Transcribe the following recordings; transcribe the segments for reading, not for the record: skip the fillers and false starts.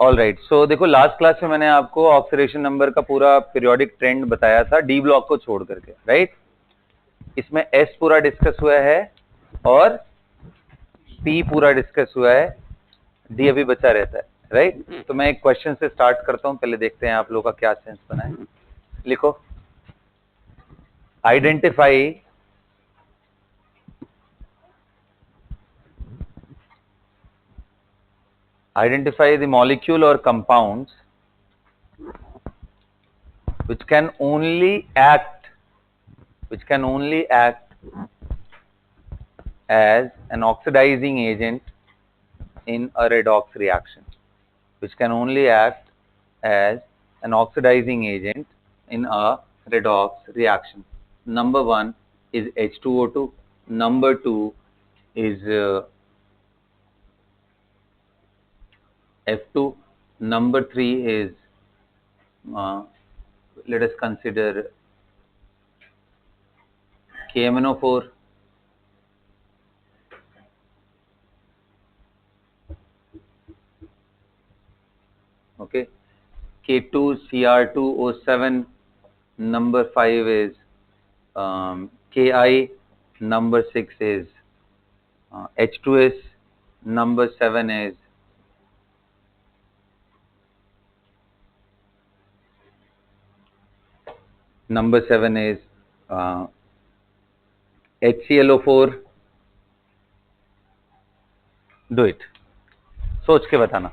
All right, सो देखो last class में मैंने आपको ऑक्सीडेशन नंबर का पूरा पीरियोडिक ट्रेंड बताया था डी ब्लॉक को छोड़ करके, राइट। इसमें एस पूरा डिस्कस हुआ है और पी पूरा डिस्कस हुआ है, डी अभी बचा रहता है, राइट। तो मैं एक क्वेश्चन से स्टार्ट करता हूं, पहले देखते हैं आप लोगों का क्या सेंस बना है। लिखो, identify the molecule or compounds which can only act as an oxidizing agent in a redox reaction, which can only act as an oxidizing agent in a redox reaction. Number one is H2O2, number two is F2, number three is let us consider KMNO4, okay, K2Cr2O7, number 5 is Ki, number 6 is H2S, number 7 is HClO4. Do it, सोच के बताना।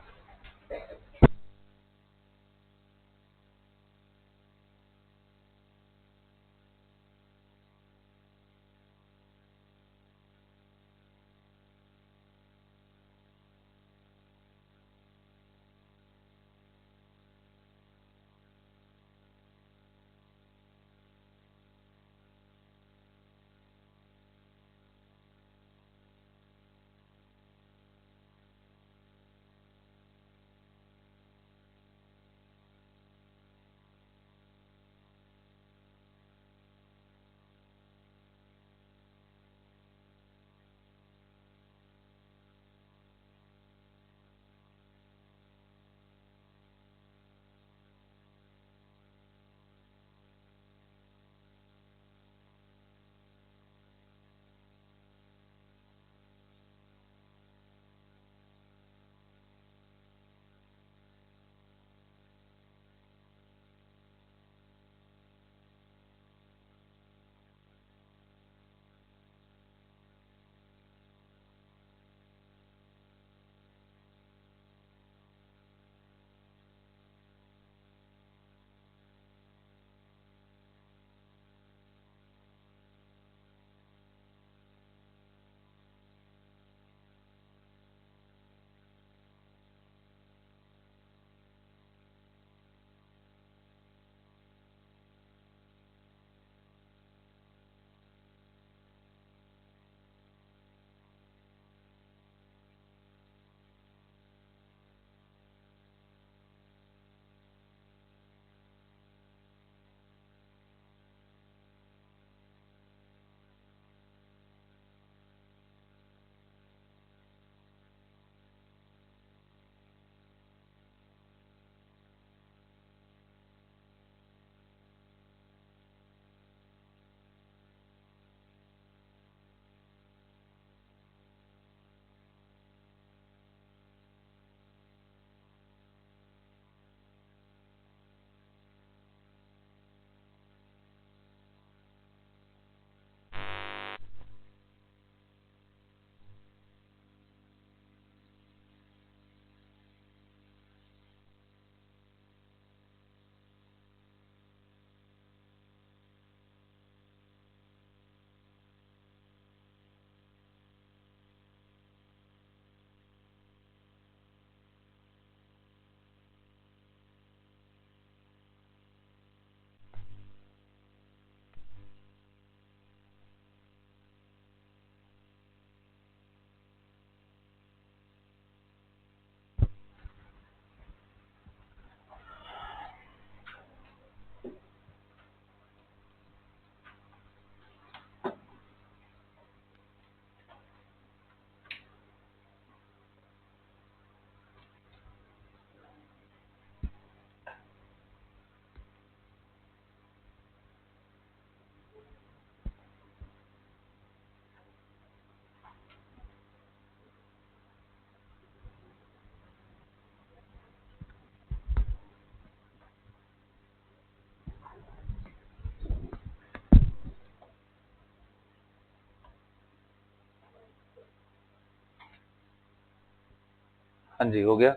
हाँ जी, हो गया,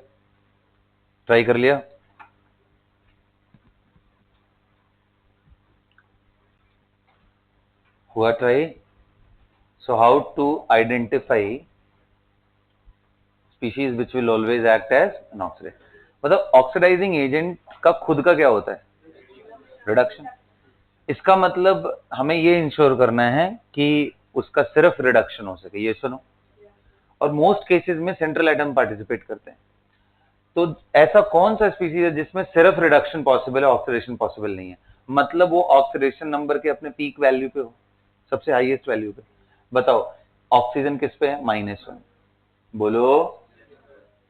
try कर लिया। हुआ try. So how to identify species which will always act as an oxidise. मतलब ऑक्सीडाइजिंग एजेंट का खुद का क्या होता है? रिडक्शन। इसका मतलब हमें ये इंश्योर करना है कि उसका सिर्फ रिडक्शन हो सके, ये सुनो। और मोस्ट केसेस में सेंट्रल एटम पार्टिसिपेट करते हैं। तो ऐसा कौन सा स्पीशीज है जिसमें सिर्फ रिडक्शन पॉसिबल है, ऑक्सीडेशन पॉसिबल नहीं है? मतलब वो ऑक्सीडेशन नंबर के अपने पीक वैल्यू पे हो, सबसे हाईएस्ट वैल्यू पे। बताओ, ऑक्सीजन किस पे है? -1। बोलो।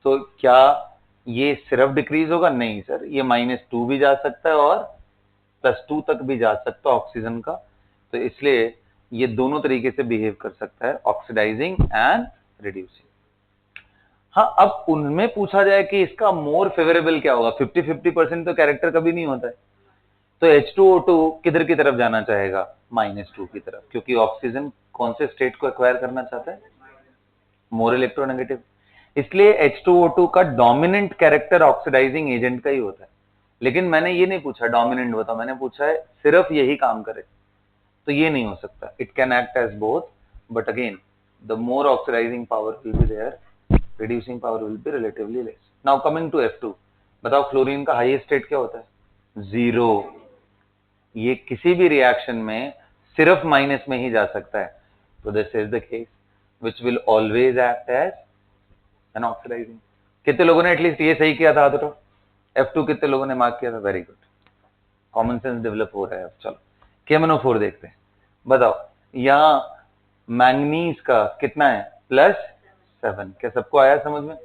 तो क्या ये सिर्फ डिक्रीज होगा? नहीं सर, ये -2 भी जा सकता है और +2 तक भी जा सकता है ऑक्सीजन का। तो इसलिए ये दोनों तरीके से बिहेव कर सकता है, ऑक्सीडाइजिंग एंड रिड्यूसिंग। हाँ, अब उनमें पूछा जाए कि इसका मोर फेवरेबल क्या होगा, 50-50% तो कैरेक्टर कभी नहीं होता है। तो H2O2 किधर की तरफ जाना चाहेगा? -2 की तरफ, क्योंकि ऑक्सीजन कौन से स्टेट को एक्वायर करना चाहता है? More electronegative. इसलिए H2O2 का डोमिनेंट कैरेक्टर ऑक्सीडाइजिंग एजेंट का ही होता है। लेकिन मैंने ये नहीं पूछा डोमिनेंट बताओ, मैंने पूछा है सिर्फ यही काम करे, तो ये नहीं हो सकता। It can act as both, but again the more oxidising power will be there, reducing power will be relatively less. Now coming to F2, बताओ फ्लोरीन का हाईएस्ट स्टेट क्या होता है? 0। ये किसी भी रिएक्शन में सिर्फ माइनस में ही जा सकता है। तो this is the case which will always act as an oxidizing। कितने लोगों ने एटलीस्ट ये सही किया था? तो F2 कितने लोगों ने मार्क किया था? Very good, common sense develop हो रहा है। अब चलो KMnO4 देखते हैं। बताओ, यहाँ मैंगनीज का कितना है? +7। क्या सबको आया समझ में?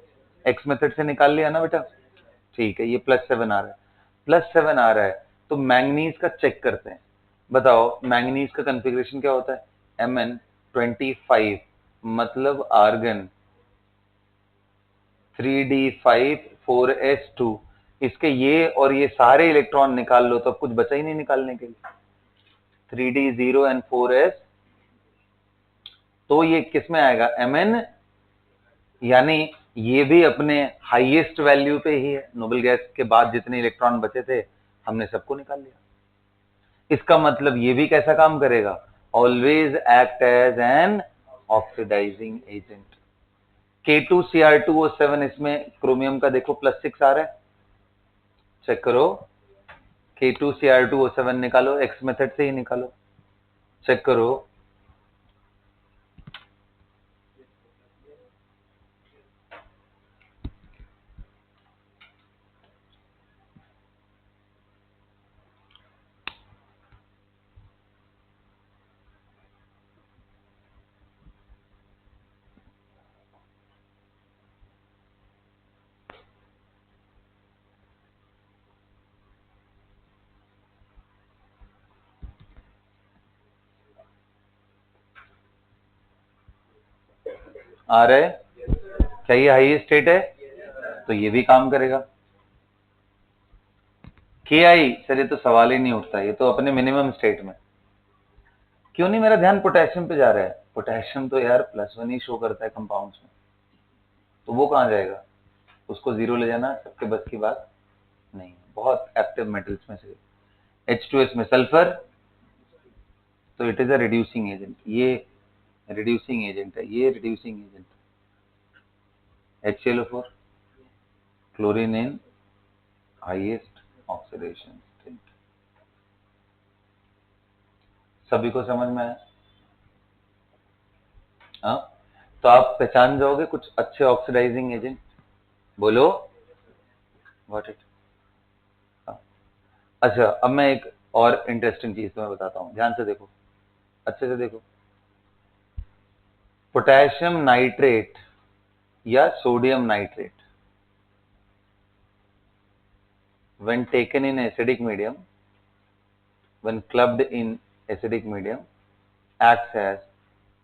एक्स मेथड से निकाल लिया ना बेटा? ठीक है, ये +7 आ रहा है, +7 आ रहा है। तो मैंगनीज का चेक करते हैं। बताओ, मैंगनीज का कॉन्फ़िगरेशन क्या होता है? Mn25, मतलब आर्गन 3d5 4s2। इसके ये और ये सारे इलेक्ट्रॉन निकाल लो तो अब कुछ बचा ही नहीं निकालने के लिए। 3d0 and 4s, तो ये किस में आएगा? Mn, यानी ये भी अपने हाईएस्ट वैल्यू पे ही है। नोबल गैस के बाद जितने इलेक्ट्रॉन बचे थे हमने सबको निकाल लिया। इसका मतलब ये भी कैसा काम करेगा? Always act as an oxidising agent. K2Cr2O7, इसमें क्रोमियम का देखो +6 आ रहा है, चेक करो। K2Cr2O7 निकालो, एक्स मेथड से ही निकालो, चेक करो। आ रहा है? क्या ये हाई स्टेट है? तो ये भी काम करेगा। KI सर, ये तो सवाल ही नहीं उठता, ये तो अपने मिनिमम स्टेट में। क्यों नहीं मेरा ध्यान पोटेशियम पे जा रहा है? पोटेशियम तो यार +1 ही शो करता है कंपाउंड्स में, तो वो कहाँ जाएगा? उसको 0 ले जाना सबके बस की बात नहीं। बहुत एक्टिव मेटल्स में से H2S में सल्फर, तो it is a reducing agent. ये रिड्यूसिंग एजेंट है, ये रिड्यूसिंग एजेंट। HClO4, क्लोरीन इन हाईएस्ट ऑक्सीडेशन स्टेट। सभी को समझ में आया? हाँ, तो आप पहचान जाओगे कुछ अच्छे ऑक्सीडाइजिंग एजेंट? बोलो व्हाट इट। अच्छा, अब मैं एक और इंटरेस्टिंग चीज तुम्हें बताता हूँ, ध्यान से देखो, अच्छे से देखो। पोटेशियम नाइट्रेट या sodium nitrate, when taken in acidic medium, when clubbed in acidic medium, acts as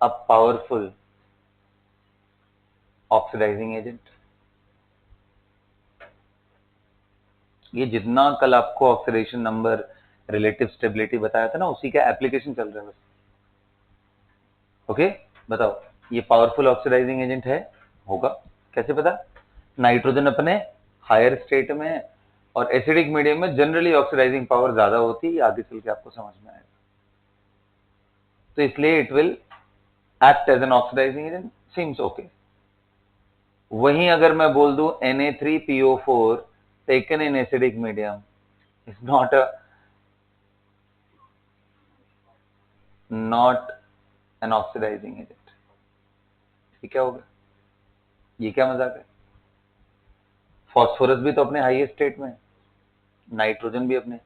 a powerful oxidizing agent। ये जितना कल आपको ऑक्सीडेशन नंबर, रिलेटिव स्टेबिलिटी बताया था ना, उसी का एप्लीकेशन चल रहा है बस। ओके, बताओ, ये पावरफुल ऑक्सीडाइजिंग एजेंट है? होगा, कैसे पता? नाइट्रोजन अपने हायर स्टेट में है और एसिडिक मीडियम में जनरली ऑक्सीडाइजिंग पावर ज्यादा होती है, आगे चल के आपको समझ में आएगा। तो इसलिए it will act as an oxidising agent, seems okay. वहीं अगर मैं बोल दूं Na3PO4 taken in acidic medium is not an oxidising agent, ये क्या होगा? ये क्या मजाक है? फॉस्फोरस भी तो अपने हाईएस्ट स्टेट में है, नाइट्रोजन भी अपने।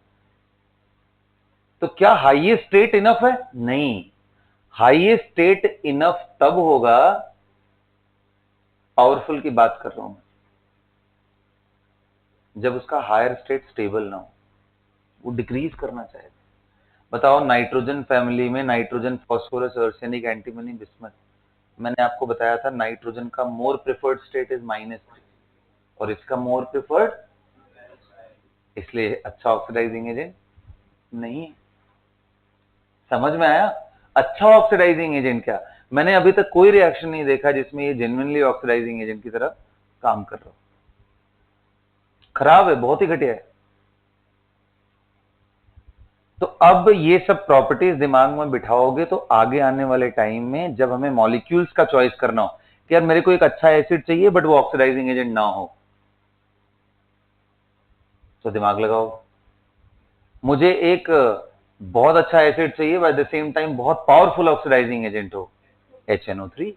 तो क्या हाईएस्ट स्टेट इनफ है? नहीं, हाईएस्ट स्टेट इनफ तब होगा, पावरफुल की बात कर रहा हूं मैं, जब उसका हायर स्टेट स्टेबल ना हो, वो डिक्रीज करना चाहे। बताओ, नाइट्रोजन फैमिली में nitrogen, phosphorus, arsenic, antimony, bismuth, मैंने आपको बताया था नाइट्रोजन का मोर प्रेफर्ड स्टेट इज -3 और इसका मोर प्रेफर्ड, इसलिए अच्छा ऑक्सीडाइजिंग एजेंट नहीं है। समझ में आया? अच्छा ऑक्सीडाइजिंग एजेंट क्या? मैंने अभी तक कोई रिएक्शन नहीं देखा जिसमें ये जेन्युइनली ऑक्सीडाइजिंग एजेंट की तरह काम कर रहा हो। खराब है, बहुत ही घटिया है। तो अब ये सब प्रॉपर्टीज दिमाग में बिठाओगे तो आगे आने वाले टाइम में जब हमें मॉलिक्यूल्स का चॉइस करना हो कि यार मेरे को एक अच्छा एसिड चाहिए बट वो ऑक्सीडाइजिंग एजेंट ना हो, तो दिमाग लगाओ। मुझे एक बहुत अच्छा एसिड चाहिए बाय द सेम टाइम बहुत पावरफुल ऑक्सीडाइजिंग एजेंट हो, HNO3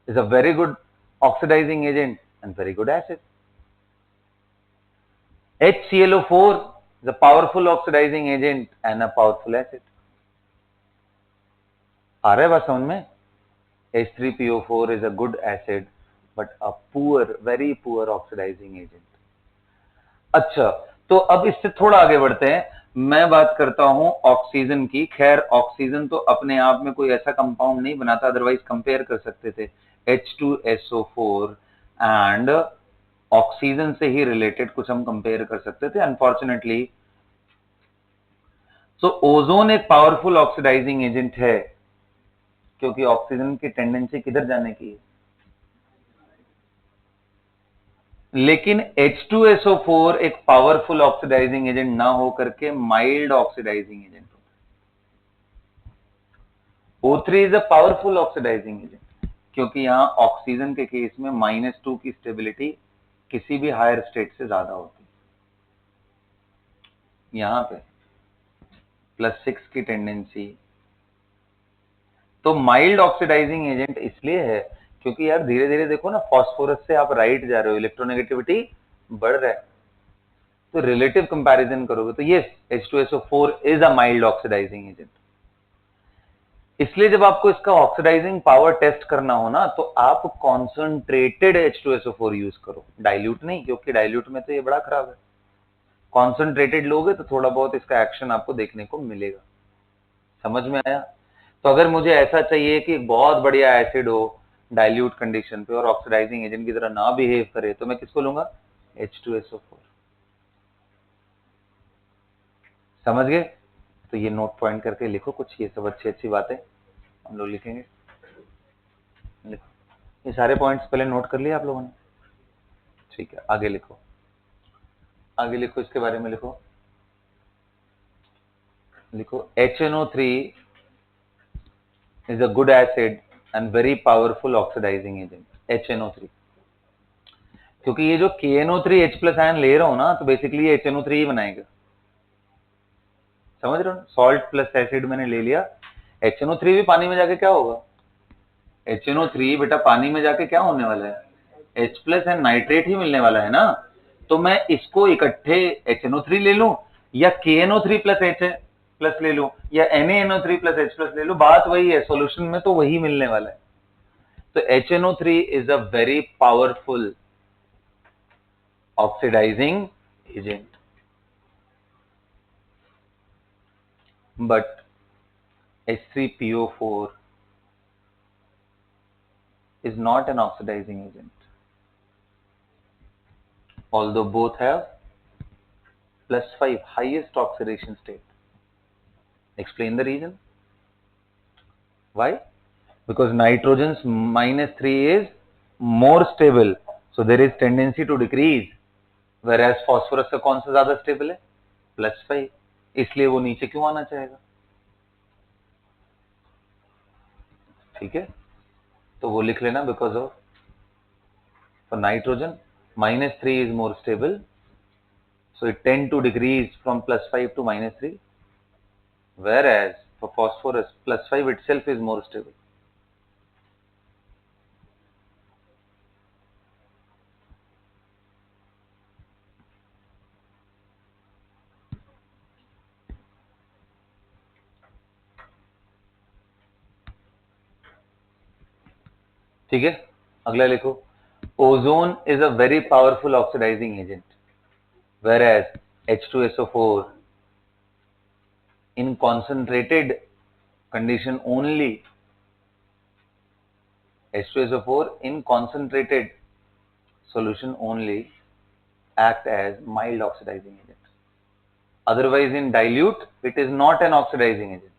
is a very good oxidising agent and very good acid. HClO4 is a powerful oxidizing agent and a powerful acid। आ रहा है बात समझ में? H3PO4 is a good acid but a poor, very poor oxidizing agent। अच्छा, तो अब इससे थोड़ा आगे बढ़ते हैं। मैं बात करता हूं ऑक्सीजन की। खैर, ऑक्सीजन तो अपने आप में कोई ऐसा कंपाउंड नहीं बनाता, अदरवाइज कंपेयर कर सकते थे H2SO4 एंड ऑक्सीजन से ही रिलेटेड कुछ हम कंपेयर कर सकते थे। अनफॉर्चुनेटली तो ओजोन एक पावरफुल ऑक्सीडाइजिंग एजेंट है, क्योंकि ऑक्सीजन की टेंडेंसी किधर जाने की है। लेकिन H2SO4 एक पावरफुल ऑक्सीडाइजिंग एजेंट ना हो करके माइल्ड ऑक्सीडाइजिंग एजेंट होता है। O3 is a powerful oxidising agent, क्योंकि यहां ऑक्सीजन के केस में -2 की स्टेबिलिटी किसी भी हायर स्टेट से ज्यादा होती है, यहां पे +6 की टेंडेंसी। तो माइल्ड ऑक्सीडाइजिंग एजेंट इसलिए है क्योंकि यार धीरे धीरे देखो ना, फास्फोरस से आप राइट जा रहे हो, इलेक्ट्रोनेगेटिविटी बढ़ रहा है, तो रिलेटिव कंपैरिजन करोगे तो ये H2SO4 is a mild oxidizing agent. इसलिए जब आपको इसका ऑक्सीडाइजिंग पावर टेस्ट करना हो ना, तो आप कॉन्सेंट्रेटेड H2SO4 यूज करो, डाइल्यूट नहीं, क्योंकि डाइल्यूट में तो ये बड़ा खराब है। कॉन्सेंट्रेटेड लोगे तो थोड़ा बहुत इसका एक्शन आपको देखने को मिलेगा। समझ में आया? तो अगर मुझे ऐसा चाहिए कि बहुत बढ़िया एसिड हो डाइल्यूट कंडीशन पे और ऑक्सीडाइजिंग एजेंट की तरह ना बिहेव करे, तो मैं किसको लूंगा? H2SO4। समझ गए? तो ये नोट पॉइंट करके लिखो कुछ, ये सब अच्छी अच्छी बातें हम लोग लिखेंगे। लिखो, ये सारे पॉइंट्स पहले नोट कर लिए आप लोगों ने? ठीक है, आगे लिखो, आगे लिखो, इसके बारे में लिखो। लिखो HNO3 is a good acid and very powerful oxidizing agent, HNO3। क्योंकि ये जो KNO3H+ आयन ले रहा हूं ना, तो बेसिकली ये HNO3 ही बनाएगा। समझ रहे हो? सॉल्ट प्लस एसिड मैंने ले लिया, HNO3 भी पानी में जाके क्या होगा? HNO3 बेटा पानी में जाके क्या होने वाला है? H+ एंड नाइट्रेट ही मिलने वाला है ना। तो मैं इसको इकट्ठे HNO3 ले लूं या KNO3 प्लस H+ ले लूं या NaNO3 प्लस H+ ले लूं, बात वही है, सॉल्यूशन में तो वही मिलने वाला है। तो HNO3 is a very powerful oxidising agent, but H3PO4 is not an oxidizing agent, although both have +5 highest oxidation state। Explain the reason why? Because nitrogen's -3 is more stable, so there is tendency to decrease, whereas phosphorus का कौन सा ज्यादा stable है, +5, इसलिए वो नीचे क्यों आना चाहेगा, ठीक है। तो वो लिख लेना, because of for nitrogen -3 is more stable, so it tend to decrease from +5 to -3, whereas for phosphorus +5 itself is more stable. ठीक है, अगला लिखो, ozone is a very powerful oxidising agent, whereas H2SO4 in concentrated condition only, H2SO4 in concentrated solution only act as mild oxidizing agent. Otherwise in dilute it is not an oxidizing agent.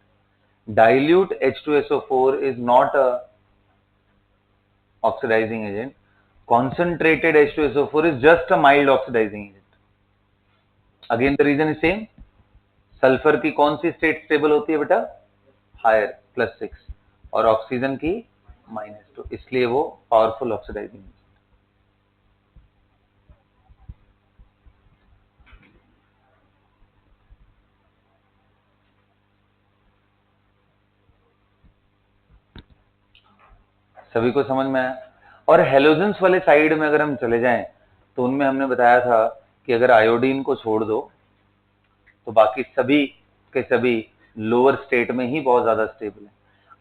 Dilute H2SO4 is not a oxidizing agent. Concentrated H2SO4 is just a mild oxidizing agent. Again the reason is same. Sulphur की कौन सी state stable होती है बेटा, higher +6, और oxygen की -2, इसलिए वो powerful oxidising. सभी को समझ में आया। और हेलोजेंस वाले साइड में अगर हम चले जाएं तो उनमें हमने बताया था कि अगर आयोडीन को छोड़ दो तो बाकी सभी के सभी लोअर स्टेट में ही बहुत ज्यादा स्टेबल है।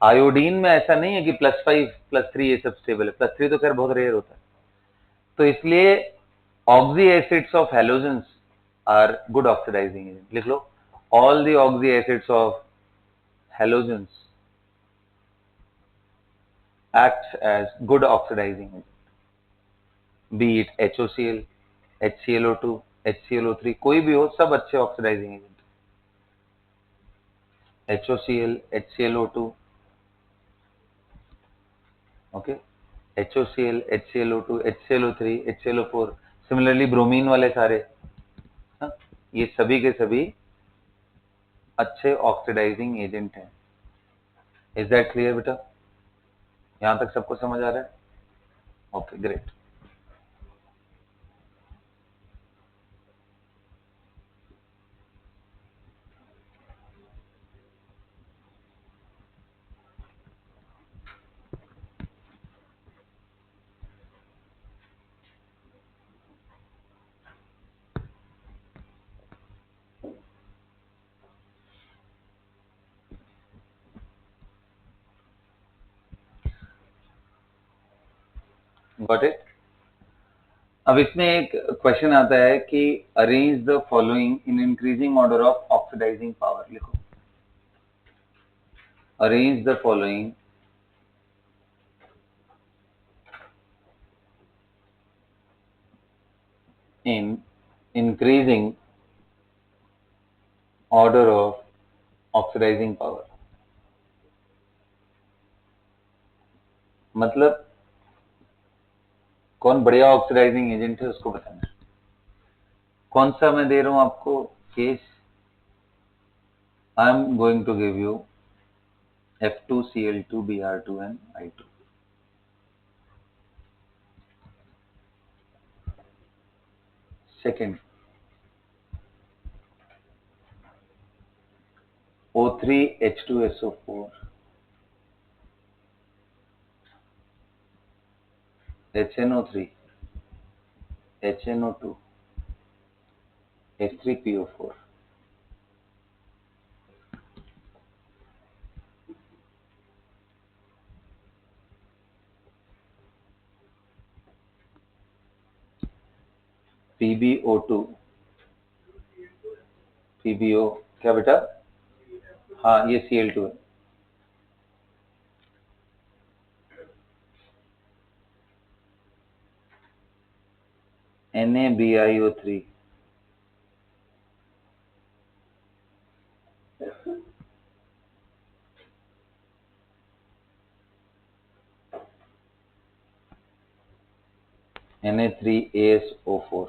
आयोडीन में ऐसा नहीं है कि +5 +3 ये सब स्टेबल है, +3 तो खैर बहुत रेयर होता है। तो इसलिए oxy acids of halogens are good oxidising agent. लिख लो, all the oxy acids of halogens acts as good oxidizing agent, be it HOCl, HClO2, HClO3, कोई भी हो, सब अच्छे oxidising agent. HOCl, HClO2, okay, HOCl, HClO2, HClO3, HClO4, similarly bromine वाले सारे, हाँ, ये सभी के सभी अच्छे ऑक्सीडाइजिंग एजेंट हैं। इज दैट क्लियर बेटा? यहां तक सबको समझ आ रहा है? Okay, great. Got it? अब इसमें एक क्वेश्चन आता है कि arrange the following in increasing order of oxidising power. लिखो, arrange the following in increasing order of oxidising power. मतलब कौन बढ़िया ऑक्सीडाइजिंग एजेंट है उसको बताना। कौन सा मैं दे रहा हूं आपको case? I am going to give you F2Cl2Br2and I2। Second, O3H2SO4, HNO3, HNO2, H3PO4। PbO2, PbO क्या बेटा? हाँ, ये Cl2 है। NaBiO3, Na3ASO4।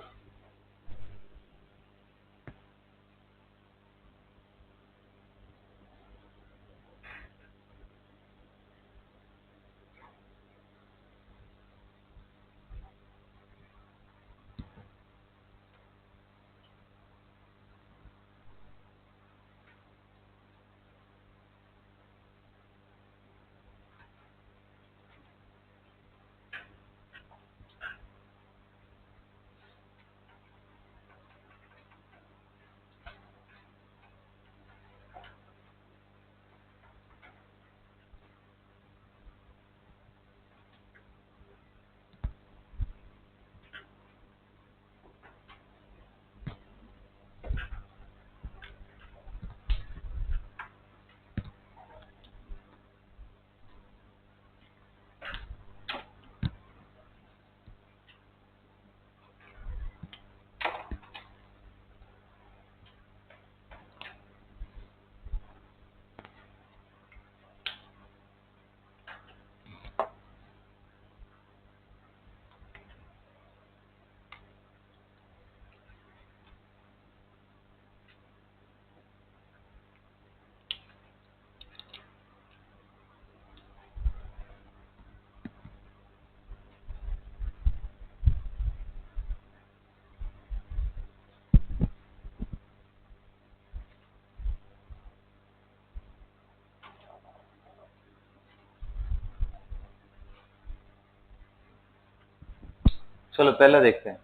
चलो पहला देखते हैं,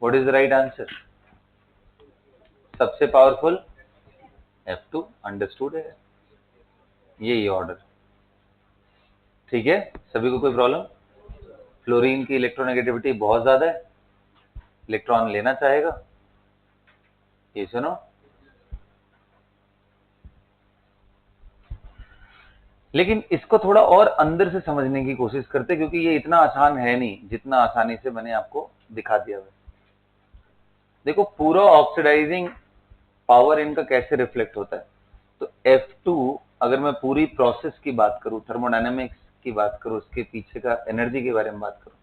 what is the right answer. सबसे पावरफुल F2, अंडरस्टूड है, यही ऑर्डर। ठीक है, सभी को कोई प्रॉब्लम? फ्लोरीन की इलेक्ट्रोनेगेटिविटी बहुत ज्यादा है, इलेक्ट्रॉन लेना चाहेगा, ये सुनो। लेकिन इसको थोड़ा और अंदर से समझने की कोशिश करते, क्योंकि ये इतना आसान है नहीं जितना आसानी से मैंने आपको दिखा दिया है। देखो पूरा ऑक्सीडाइजिंग पावर इनका कैसे रिफ्लेक्ट होता है। तो F2 अगर मैं पूरी प्रोसेस की बात करूं, थर्मोडायनेमिक्स की बात करूं, उसके पीछे का एनर्जी के बारे में बात करूं,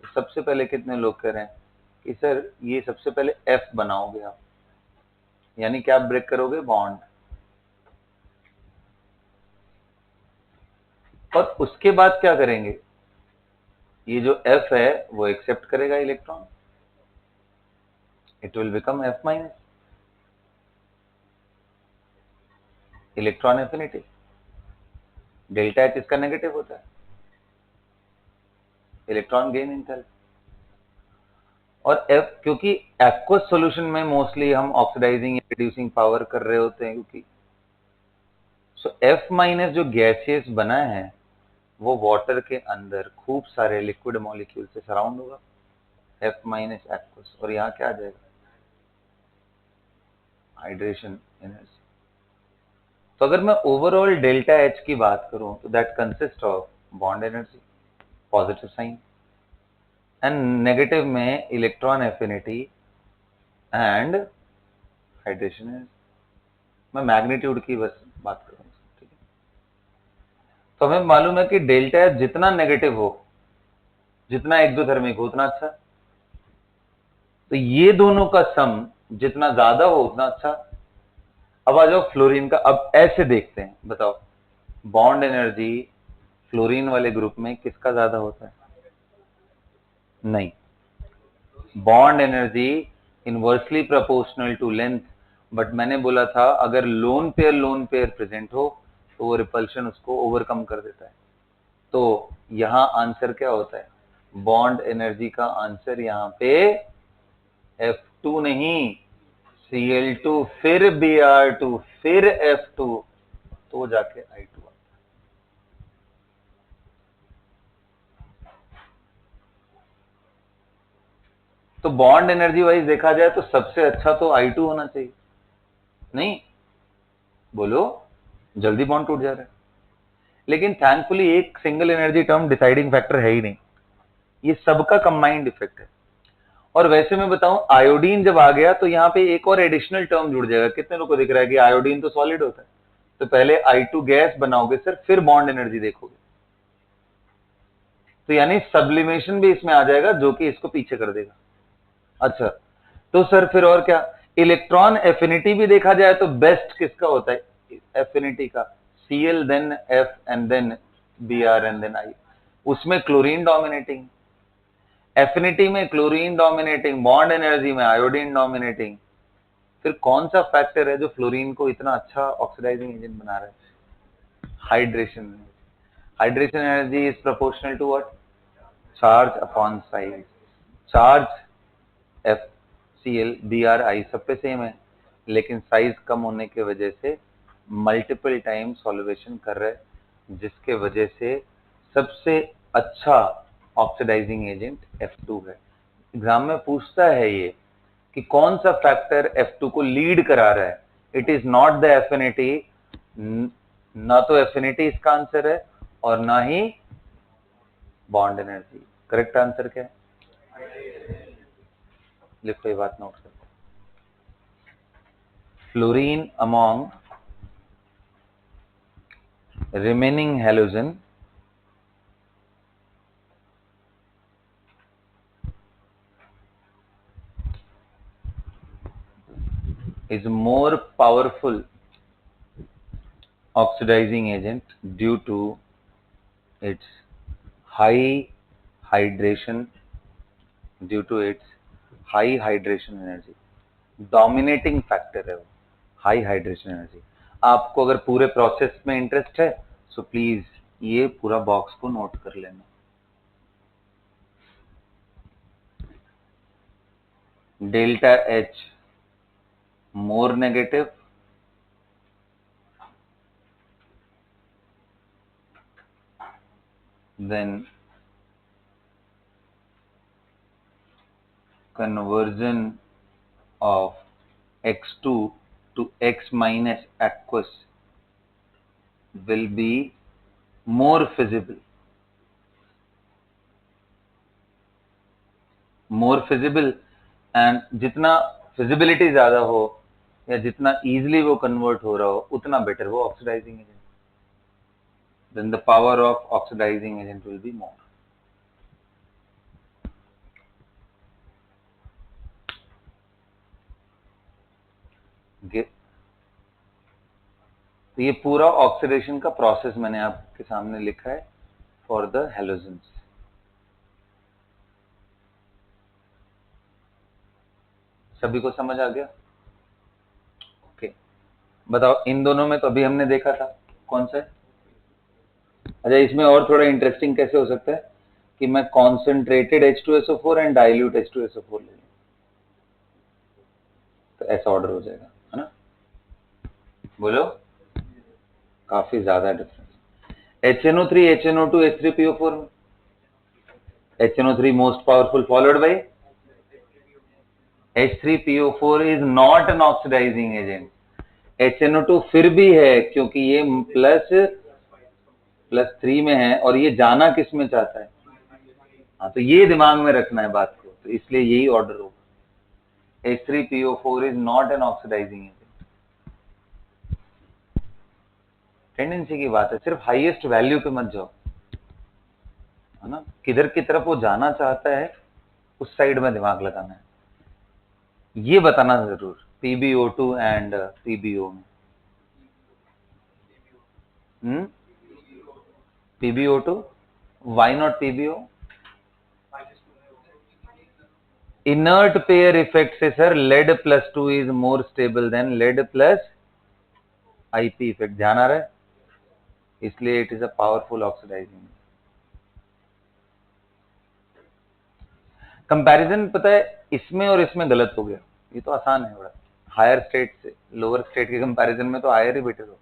तो सबसे पहले कितने लोग कह रहे हैं कि सर ये सबसे पहले F बनाओगे आप, यानी क्या ब्रेक करोगे बॉन्ड, और उसके बाद क्या करेंगे, ये जो F है वो एक्सेप्ट करेगा electron, it will become F minus, electron affinity. Delta H इसका नेगेटिव होता है, इलेक्ट्रॉन गेन एंथैल्पी। और F, क्योंकि एक्वस सॉल्यूशन में मोस्टली हम ऑक्सीडाइजिंग या रिड्यूसिंग पावर कर रहे होते हैं, क्योंकि सो F माइनस जो गैसियस बना है वो वाटर के अंदर खूब सारे लिक्विड मॉलिक्यूल से सराउंड होगा, F माइनस एक्वस, और यहाँ क्या आ जाएगा, हाइड्रेशन एनर्जी। तो अगर मैं ओवरऑल डेल्टा H की बात करूं तो that consist of bond energy, positive sign, and negative में electron affinity and hydration energy. मैं मैग्नीट्यूड की बस बात करूं, ठीक है। तो हमें मालूम है कि डेल्टा H जितना नेगेटिव हो, जितना एक्सोथर्मिक हो, उतना अच्छा। तो ये दोनों का सम जितना ज्यादा हो उतना अच्छा। अब आ जाओ फ्लोरीन का, अब ऐसे देखते हैं, बताओ बॉन्ड एनर्जी फ्लोरीन वाले ग्रुप में किसका ज्यादा होता है? नहीं, bond energy inversely proportional to length, but मैंने बोला था अगर लोन पेयर प्रेजेंट हो तो वो रिपल्शन उसको ओवरकम कर देता है। तो यहां आंसर क्या होता है, बॉन्ड एनर्जी का आंसर यहाँ पे F2 नहीं, Cl2 फिर Br2 फिर F2, तो जाके I2। तो बॉन्ड एनर्जी वाइज देखा जाए तो सबसे अच्छा तो I2 होना चाहिए, नहीं? बोलो, जल्दी बॉन्ड टूट जा रहा है। लेकिन थैंकफुली एक single energy term deciding factor है ही नहीं, ये सबका कंबाइंड इफेक्ट है। और वैसे मैं बताऊं, आयोडीन जब आ गया तो यहाँ पे एक और एडिशनल टर्म जुड़ जाएगा। कितने लोगों को दिख रहा है कि आयोडीन तो सॉलिड होता है, तो पहले I2 गैस बनाओगे सर, फिर बॉन्ड एनर्जी देखोगे। तो यानी सब्लिमेशन भी इसमें आ जाएगा जो कि इसको पीछे कर देगा। अच्छा, तो सर फिर और क्या, इलेक्ट्रॉन एफिनिटी भी देखा जाए तो बेस्ट किसका होता है एफिनिटी का, Cl then F and then Br and then I। उसमें क्लोरीन डोमिनेटिंग, एफिनिटी में क्लोरीन डोमिनेटिंग, बॉन्ड एनर्जी में आयोडीन डोमिनेटिंग। फिर कौन सा फैक्टर है जो फ्लोरीन को इतना अच्छा ऑक्सीडाइजिंग एजेंट बना रहा है? Hydration. Hydration energy is proportional to what? Charge upon size. Charge FCl BrI सब पे सेम है, लेकिन साइज कम होने की वजह से मल्टीपल टाइम सॉल्वेशन कर रहे हैं, जिसके वजह से सबसे अच्छा ऑक्सीडाइजिंग एजेंट F2 है। एग्जाम में पूछता है ये कि कौन सा फैक्टर F2 को लीड करा रहा है। It is not the affinity, ना तो एफिनिटी इसका आंसर है और ना ही बॉन्ड एनर्जी। करेक्ट आंसर क्या है? लिख ये बात नोट करते। Fluorine among remaining halogen is more powerful oxidizing agent due to its high hydration, due to its high hydration energy। Dominating factor है वो, हाई हाइड्रेशन एनर्जी। आपको अगर पूरे प्रोसेस में इंटरेस्ट है सो प्लीज ये पूरा बॉक्स को नोट कर लेना। Delta H more negative than conversion of X2 to X minus aqueous will be more feasible। more feasible and जितना फिजिबिलिटी ज्यादा हो या जितना इजीली वो कन्वर्ट हो रहा हो उतना बेटर वो oxidizing agent, then the power of oxidizing agent will be more। तो ये पूरा ऑक्सीडेशन का प्रोसेस मैंने आपके सामने लिखा है फॉर द हेलोजेंस। सभी को समझ आ गया? ओके, बताओ इन दोनों में तो अभी हमने देखा था कौन सा है? अच्छा, इसमें और थोड़ा इंटरेस्टिंग कैसे हो सकता है कि मैं concentrated H2SO4 and dilute H2SO4 ले लूं, तो ऐसा ऑर्डर हो जाएगा, है ना? बोलो, काफी ज्यादा डिफरेंस। HNO3 HNO2 H3PO4 में HNO3 most powerful followed by H3PO4 is not an oxidising agent. HNO2 फिर भी है क्योंकि ये +3 में है और ये जाना किस में चाहता है। हाँ, तो ये दिमाग में रखना है बात को, तो इसलिए यही ऑर्डर होगा। H3PO4 is not an oxidising agent. Tendency की बात है, सिर्फ हाईएस्ट वैल्यू पे मत जाओ, है ना? किधर की तरफ वो जाना चाहता है उस साइड में दिमाग लगाना है, ये बताना जरूर। PbO2 एंड PbO में PbO2, why not PbO? Inert pair effect से सर lead+2 is more stable than lead+IP effect. ध्यान आ रहा है? इसलिए it is a powerful oxidising. Comparison पता है इसमें और इसमें गलत हो गया, ये तो आसान है बड़ा। हायर स्टेट से लोअर स्टेट के कंपैरिजन में तो हायर ही बेटर हो,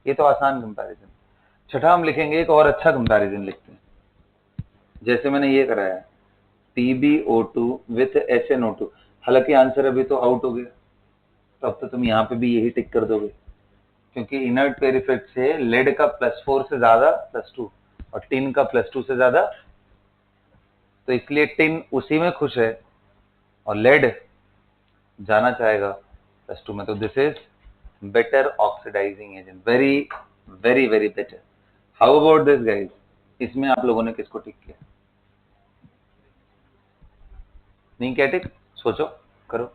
ये तो आसान कंपैरिजन। छठा हम लिखेंगे एक और अच्छा कंपैरिजन लिखते हैं, जैसे मैंने ये कराया PbO2 विथ SnO2। हालांकि आंसर अभी तो आउट हो गया, तो अब तो तुम यहाँ पे भी यही टिक कर दोगे, क्योंकि इनर्ट पेयर इफेक्ट से लेड का +4 से ज्यादा +2 और टिन का +2 से ज्यादा, तो इसलिए टिन उसी में खुश है और लेड जाना चाहेगा +2 में। तो this is better oxidizing agent, very very very better. How about this guys? इसमें आप लोगों ने किसको टिक किया? नहीं क्या टिक? सोचो, करो।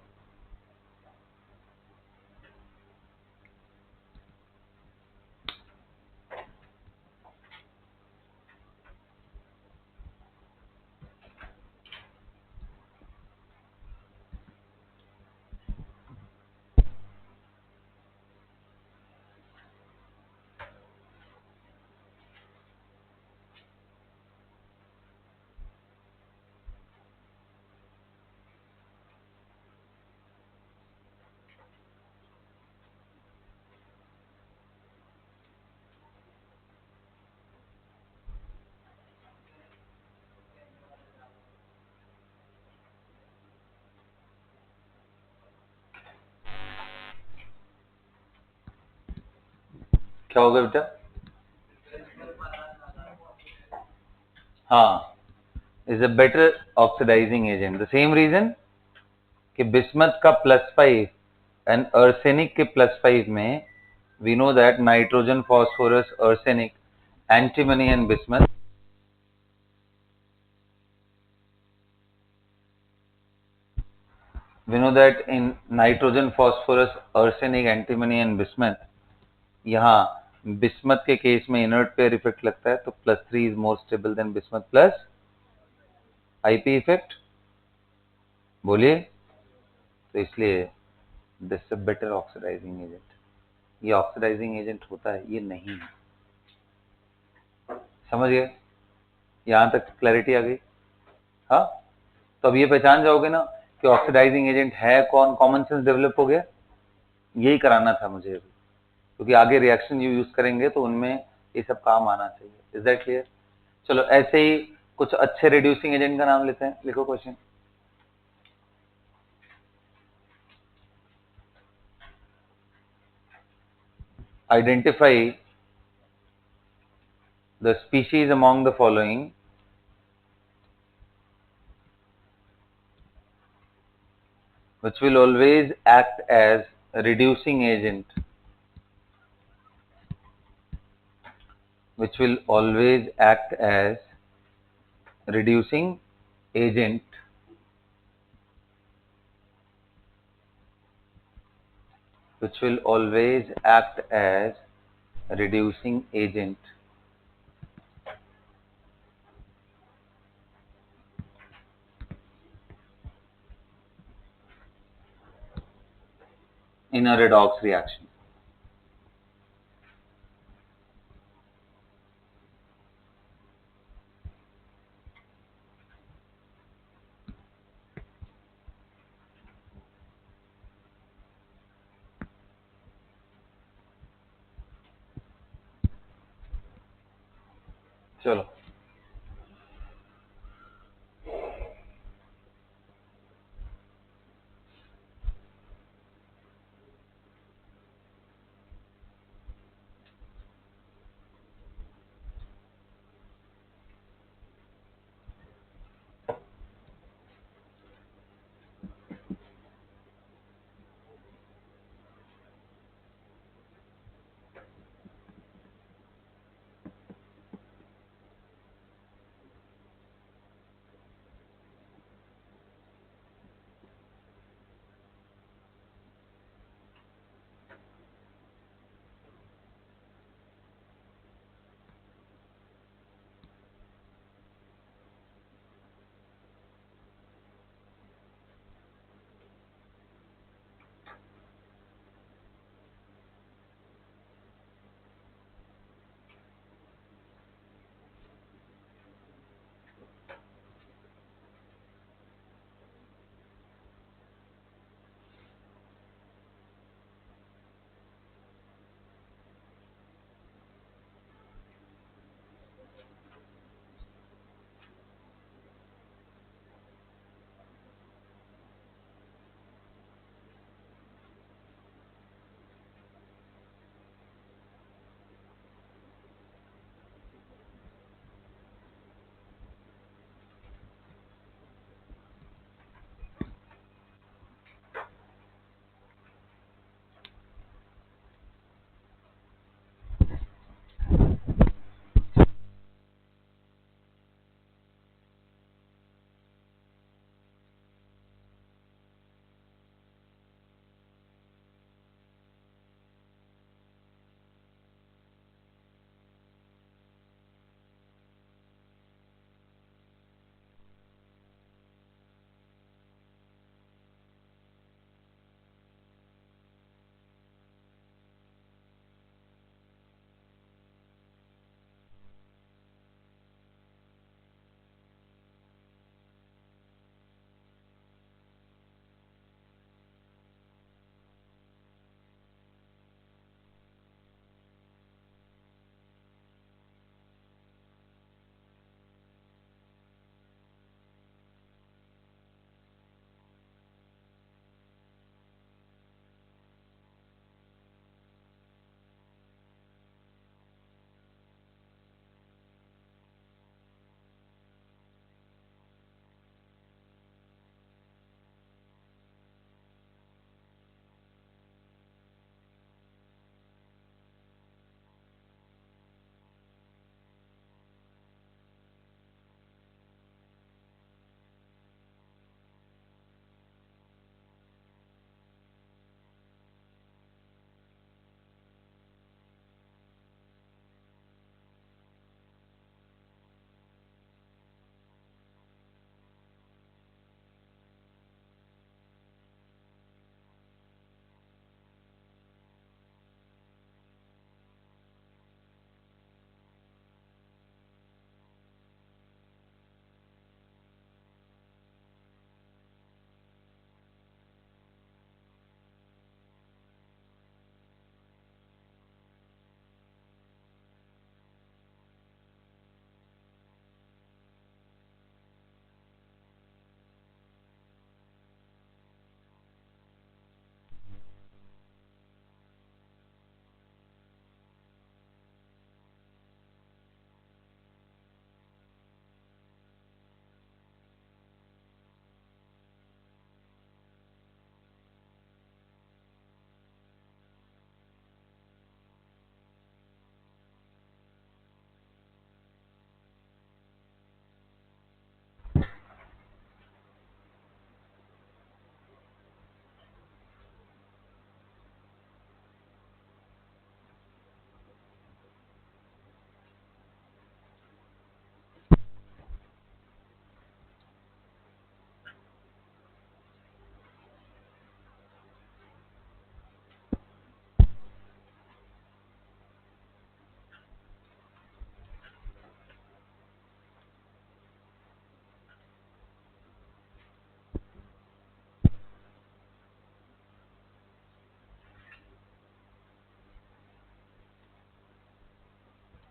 क्या होगा बेटा? हाँ, is a better oxidizing agent. The same reason कि बिस्मथ का +5 एंड अर्सेनिक के +5 में we know that nitrogen, phosphorus, arsenic, antimony and bismuth, we know that in nitrogen, phosphorus, arsenic, antimony and bismuth, यहाँ बिस्मथ के case में inert pair effect लगता है, तो +3 is more stable than bismuth plus IP effect. बोलिए, तो इसलिए this is better oxidizing agent. ये ऑक्सीडाइजिंग एजेंट होता है, ये नहीं है। समझ गए? यहाँ तक क्लैरिटी आ गई? हाँ, तो अब ये पहचान जाओगे ना कि ऑक्सीडाइजिंग एजेंट है कौन। कॉमन सेंस डेवलप हो गया। यही कराना था मुझे, क्योंकि आगे रिएक्शन यूज करेंगे तो उनमें ये सब काम आना चाहिए। Is that clear? चलो, ऐसे ही कुछ अच्छे रिड्यूसिंग एजेंट का नाम लेते हैं। लिखो question. Identify the species among the following which will always act as a reducing agent, which will always act as reducing agent, which will always act as reducing agent in a redox reaction. चलो,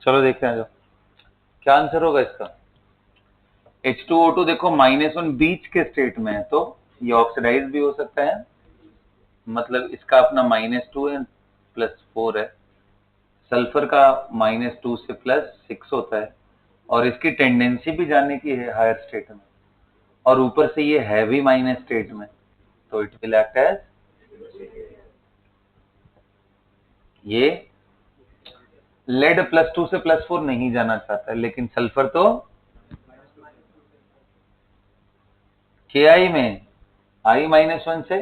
चलो देखते हैं, जो क्या answer होगा इसका। H2O2 देखो -1 बीच के स्टेट में है, तो ये ऑक्सीडाइज भी हो सकता है, मतलब इसका अपना -2 है, +4 है। सल्फर का -2 से +6 होता है, और इसकी टेंडेंसी भी जाने की है हायर स्टेट में, और ऊपर से ये हैवी माइनस स्टेट में, तो इट विल एक्ट एज, ये लेड +2 से +4 नहीं जाना चाहता है, लेकिन सल्फर तो Ki में I-1 से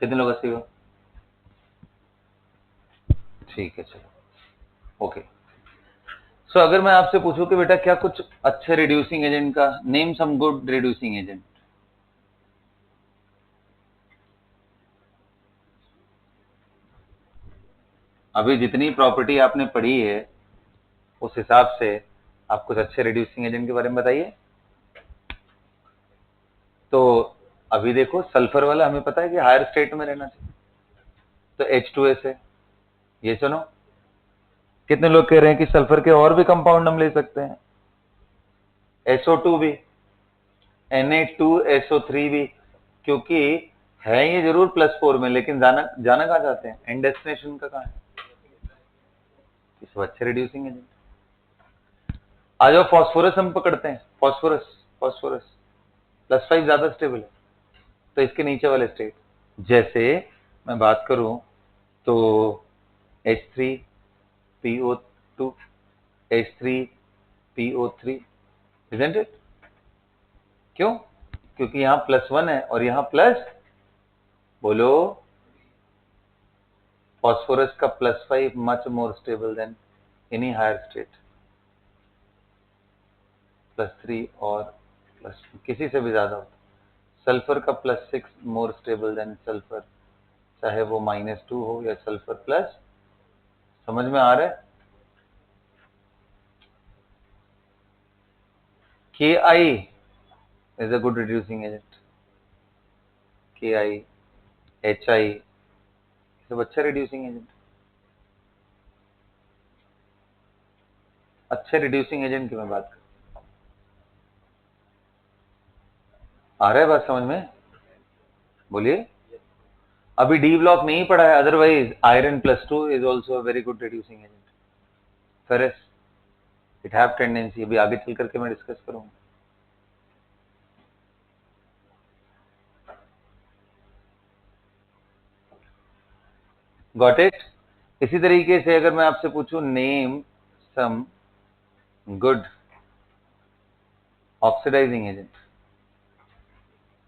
कितने लोग अस्सी हो? ठीक है, चलो ओके। सो अगर मैं आपसे पूछूं कि बेटा क्या कुछ अच्छे रिड्यूसिंग एजेंट का name, some good reducing agent. अभी जितनी प्रॉपर्टी आपने पढ़ी है उस हिसाब से आप कुछ अच्छे रिड्यूसिंग एजेंट के बारे में बताइए। तो अभी देखो सल्फर वाला हमें पता है कि हायर स्टेट में रहना चाहिए, तो H2S है, ये सुनो। कितने लोग कह रहे हैं कि सल्फर के और भी कंपाउंड हम ले सकते हैं, SO2 भी, Na2SO3 भी, क्योंकि है ये जरूर +4 में, लेकिन जाना जाना कहाँ चाहते हैं, एंड डेस्टिनेशन का कहाँ है, इस अच्छे रिड्यूसिंग एजेंट। आ जाओ फास्फोरस हम पकड़ते हैं, फास्फोरस, फास्फोरस +5 ज्यादा स्टेबल है, तो इसके नीचे वाले स्टेट, जैसे मैं बात करूं तो H3PO2, H3PO3, isn't it? क्यों? क्योंकि यहां +1 है और यहां प्लस, बोलो, फास्फोरस का +5 much more stable than any higher state, +3 और +2 किसी से भी ज्यादा होता। सल्फर का +6 मोर स्टेबल देन सल्फर, चाहे वो -2 हो या सल्फर प्लस, समझ में आ रहा है? Ki is a good reducing agent, Ki, Hi सब अच्छा रिड्यूसिंग एजेंट, अच्छे रिड्यूसिंग एजेंट की मैं बात कर, आ रहा है बात समझ में? बोलिए। अभी डी ब्लॉक नहीं पढ़ा है, otherwise iron +2 is also very good reducing agent, ferrous, it have tendency, अभी आगे चल करके मैं डिस्कस करूंगा। Got it? इसी तरीके से अगर मैं आपसे पूछूं name some good oxidising agent,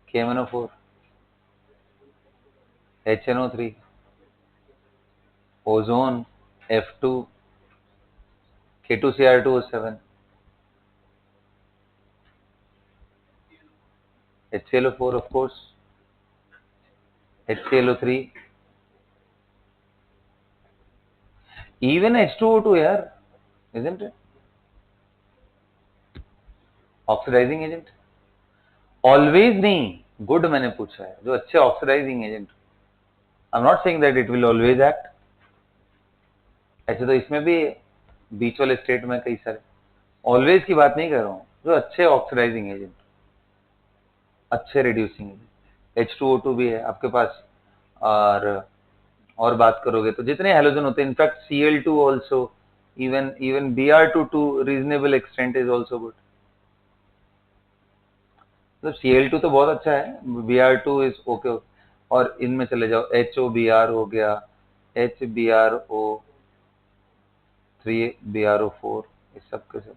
KMnO4, HNO3, ozone, F2, K2Cr2O7, HClO4 of course, HClO3, even H2O2 यार, isn't it? Oxidizing agent always नहीं, गुड मैंने पूछा है, जो अच्छे oxidising agent. I am not saying that it will always act, ऐसे तो इसमें भी बीच वाले स्टेट में कई सारे, ऑलवेज की बात नहीं कर रहा हूं, जो अच्छे ऑक्सीडाइजिंग एजेंट, अच्छे रिड्यूसिंग एजेंट। H2O2 भी है आपके पास, और बात करोगे तो जितने हैलोजन होते हैं, in fact Cl2 also, even Br2 to reasonable extent is also good, तो Cl2 तो बहुत अच्छा है, Br2 इज ओके, और इनमें चले जाओ, HOBr हो गया, HBrO3, BrO4, इस सब के सब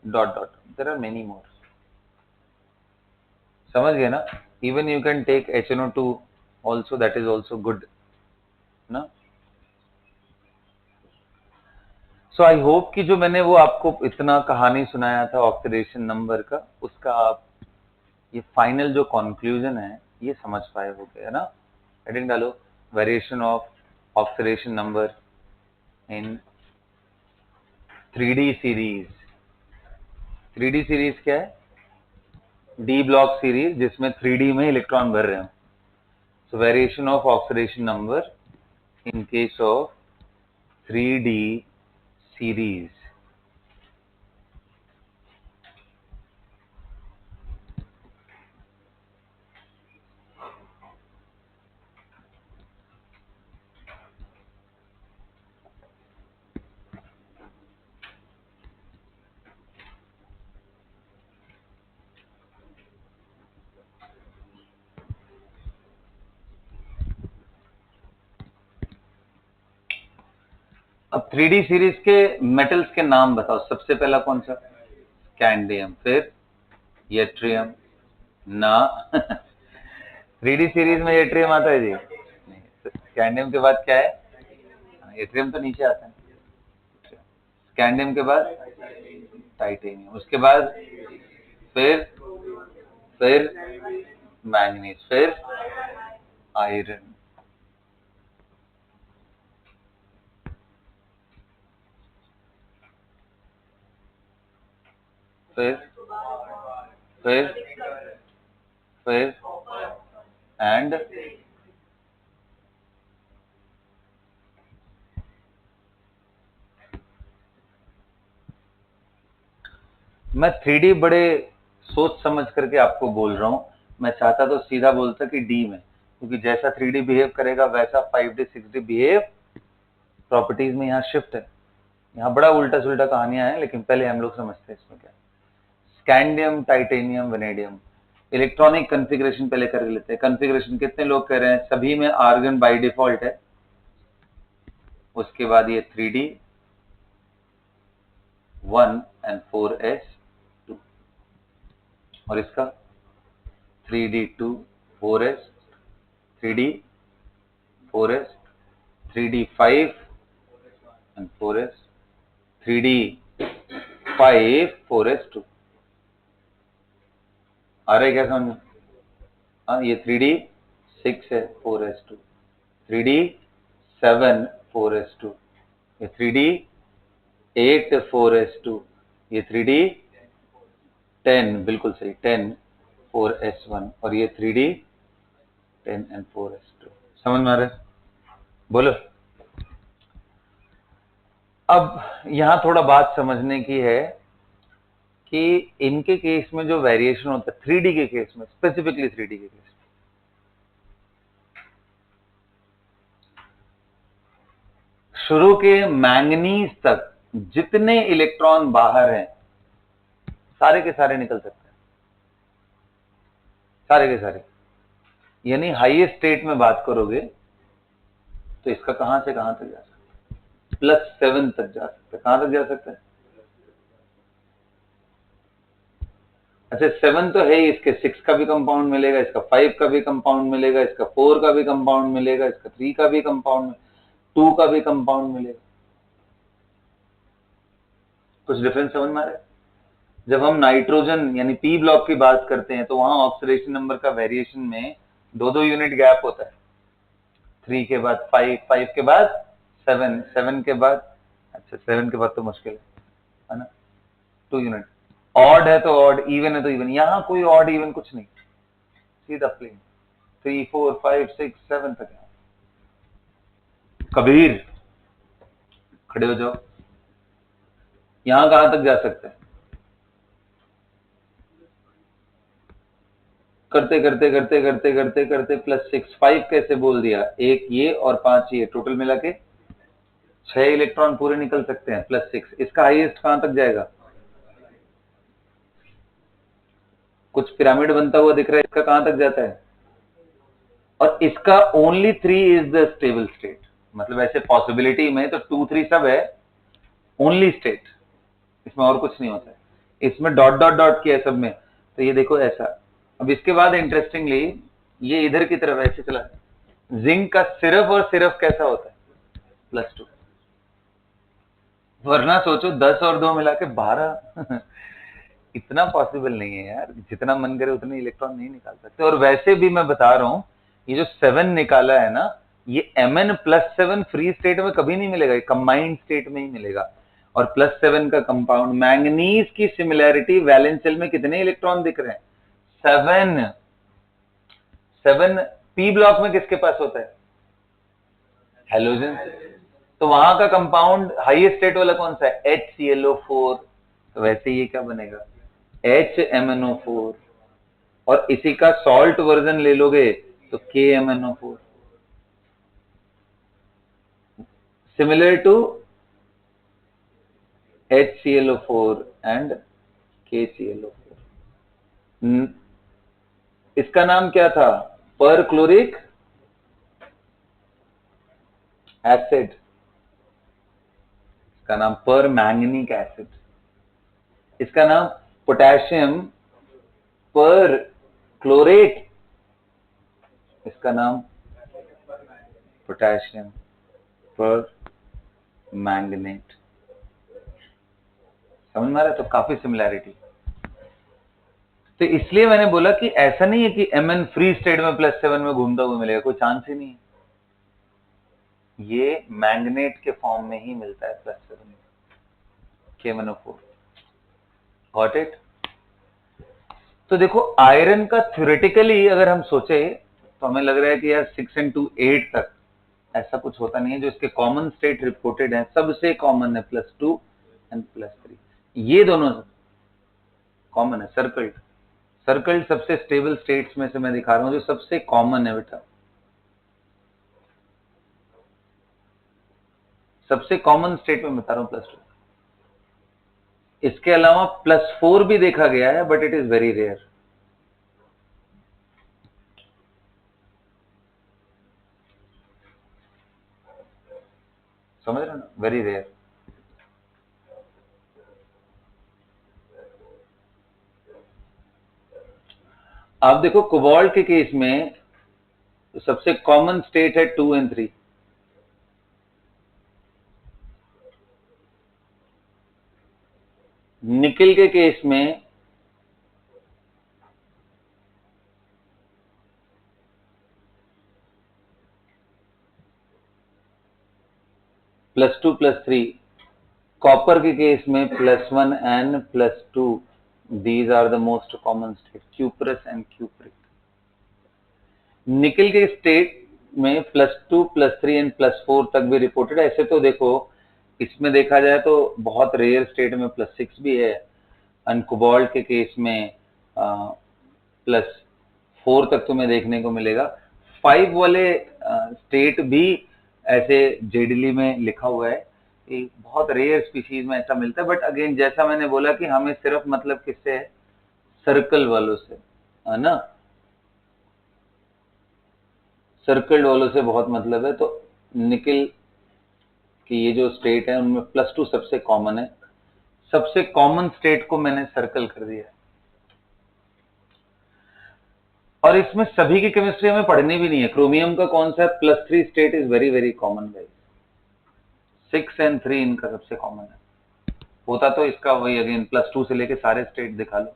dot dot, there are many more, समझ गए ना? Even you can take HNO2 also, that is also good ना। सो आई होप कि जो मैंने वो आपको इतना कहानी सुनाया था ऑक्सीडेशन नंबर का, उसका आप ये फाइनल जो कंक्लूजन है ये समझ पाए हो गए, है ना? हेडिंग डालो, variation of oxidation number in 3D series. 3D series क्या है? डी ब्लॉक सीरीज जिसमें 3D में इलेक्ट्रॉन भर रहे हो, So variation of oxidation number in case of 3D series. अब 3D सीरीज के मेटल्स के नाम बताओ। सबसे पहला कौन सा? स्कैंडियम, फिर यट्रियम ना 3D सीरीज में यट्रियम आता है जी? स्कैंडियम के बाद क्या है? यट्रियम तो नीचे आता है। स्कैंडियम के बाद टाइटेनियम, उसके बाद फिर मैंगनीज, फिर आयरन, फिर एंड मैं 3D बड़े सोच समझ करके आपको बोल रहा हूं। मैं चाहता तो सीधा बोलता कि डी में, क्योंकि जैसा 3D बिहेव करेगा वैसा 5D 6D बिहेव प्रॉपर्टीज में यहाँ शिफ्ट है। यहाँ बड़ा उल्टा सुल्टा कहानियां हैं, लेकिन पहले हम लोग समझते हैं इसमें क्या। Scandium, titanium, vanadium, electronic configuration पहले कर लेते हैं। कॉन्फ़िगरेशन कितने लोग कह रहे हैं? सभी में आर्गन बाय डिफॉल्ट है। उसके बाद ये 3D 1 and 4s2, और इसका 3D 2 4s 3D 4s 3D 5 and 4s 3D 5 4s2। आ रहा है क्या समझ? हाँ, ये 3D 6 है 4s2, 3D 7 4s2, ये 3D 8 4s2, ये 3D 10, बिल्कुल सही 10 4s1, और ये 3D 10 and 4s2। समझ में आ रहा है? बोलो। अब यहां थोड़ा बात समझने की है कि इनके केस में जो वेरिएशन होता है 3D के केस में, स्पेसिफिकली 3D के केस में, शुरू के मैंगनीज तक जितने इलेक्ट्रॉन बाहर हैं सारे के सारे निकल सकते हैं, सारे के सारे। यानी हाईएस्ट स्टेट में बात करोगे तो इसका कहां से कहां तक जा सकता है? +7 तक जा सकता है। कहां तक जा सकता है? अच्छा 7 तो है ही, इसके 6 का भी कंपाउंड मिलेगा, इसका 5 का भी कंपाउंड मिलेगा, इसका 4 का भी कंपाउंड मिलेगा, इसका 3 का भी कंपाउंड, 2 का भी कंपाउंड मिलेगा। कुछ डिफरेंस समझ में आ रहा है? जब हम नाइट्रोजन यानी पी ब्लॉक की बात करते हैं तो वहां ऑक्सीडेशन नंबर का वेरिएशन में 2-2 यूनिट गैप होता है। 3 के बाद 5, 5 के बाद 7, 7 के बाद, अच्छा 7 के बाद तो मुश्किल है ना, 2 यूनिट। ऑड है तो ऑड, इवन है तो इवन। यहां कोई ऑड इवन कुछ नहीं, सीधा प्लेन 3 4 5 6 7 तक है। कबीर खड़े हो जाओ, यहां कहां तक जा सकते हैं? करते करते करते करते करते करते +6, 5 कैसे बोल दिया? एक ये और 5 ये, टोटल मिला के 6 इलेक्ट्रॉन पूरे निकल सकते हैं +6। इसका हाईएस्ट कहां तक जाएगा? कुछ पिरामिड बनता हुआ दिख रहा है, इसका कहां तक जाता है? और इसका only 3 is the stable state. मतलब ऐसे पॉसिबिलिटी में तो 2 3 सब है, ओनली स्टेट, इसमें और कुछ नहीं होता है। इसमें डॉट डॉट डॉट किया है सब में, तो ये देखो ऐसा। अब इसके बाद इंटरेस्टिंगली ये इधर की तरफ ऐसे चला, जिंक का सिर्फ और सिर्फ कैसा होता है? +2। वरना सोचो 10 और 2 मिला के 12 इतना पॉसिबल नहीं है यार, जितना मन करे उतने इलेक्ट्रॉन नहीं निकाल सकते। और वैसे भी मैं बता रहा हूं, ये जो 7 निकाला है ना, ये Mn+7 फ्री स्टेट में कभी नहीं मिलेगा, कंबाइंड स्टेट में ही मिलेगा। और +7 का कंपाउंड मैंगनीज की सिमिलैरिटी, वैलेंस शेल में कितने इलेक्ट्रॉन दिख रहे हैं? 7 7 पी ब्लॉक में किसके पास होता है? हेलोजन। तो वहां का कंपाउंड हाईएस्ट स्टेट वाला कौन सा है? HClO4। तो वैसे ये क्या बनेगा? HMnO4। और इसी का सॉल्ट वर्जन ले लोगे तो KMnO4। Similar to HClO4 and KClO4। इसका नाम क्या था? पर क्लोरिक एसिड। इसका नाम पर मैंगनीक एसिड। इसका नाम पोटेशियम पर क्लोरेट। इसका नाम पोटेशियम पर मैंगनेट। समझ में आ रहा है? तो काफी सिमिलैरिटी। तो इसलिए मैंने बोला कि ऐसा नहीं है कि Mn फ्री स्टेट में +7 में घूमता हुआ मिलेगा, कोई चांस ही नहीं है। ये मैंगनेट के फॉर्म में ही मिलता है +7 में, KMnO4। Got it? तो देखो आयरन का थ्योरेटिकली अगर हम सोचे तो हमें लग रहा है कि यार 6 and 2 8 तक ऐसा कुछ होता नहीं है। जो इसके कॉमन स्टेट रिपोर्टेड है सबसे कॉमन है +2 एंड +3। ये दोनों कॉमन है। सर्कल्ड सबसे स्टेबल स्टेट्स में से मैं दिखा रहा हूं जो सबसे कॉमन है बेटा। सबसे कॉमन स्टेट में बता रहा हूं +2। इसके अलावा +4 भी देखा गया है but it is very rare. समझ रहे हो ना? Very rare. आप देखो कोबाल्ट के केस में सबसे कॉमन स्टेट है 2 and 3। निकेल के केस में +2 +3। कॉपर के केस में +1 and +2। These are the most common state, cuprous and cupric. Nickel के स्टेट में +2 +3 एंड +4 तक भी रिपोर्टेड है। ऐसे तो देखो इसमें देखा जाए तो बहुत रेयर स्टेट में +6 भी है। एंड कोबाल्ट के केस में +4 तक तुम्हें देखने को मिलेगा। 5 वाले स्टेट भी ऐसे जेडली में लिखा हुआ है कि बहुत रेयर स्पीशीज में ऐसा मिलता है। बट अगेन जैसा मैंने बोला कि हमें सिर्फ मतलब किससे है? सर्कल वालों से, है ना? सर्कल्ड वालों से बहुत मतलब है। तो निकेल की ये जो स्टेट है उनमें +2 सबसे कॉमन है। सबसे कॉमन स्टेट को मैंने सर्कल कर दिया है। और इसमें सभी की केमिस्ट्री हमें पढ़नी भी नहीं है। क्रोमियम का कौन सा है? +3 state is very very common guys. 6 and 3 इनका सबसे कॉमन है। होता तो इसका वही अगेन +2 से लेके सारे स्टेट दिखा लो।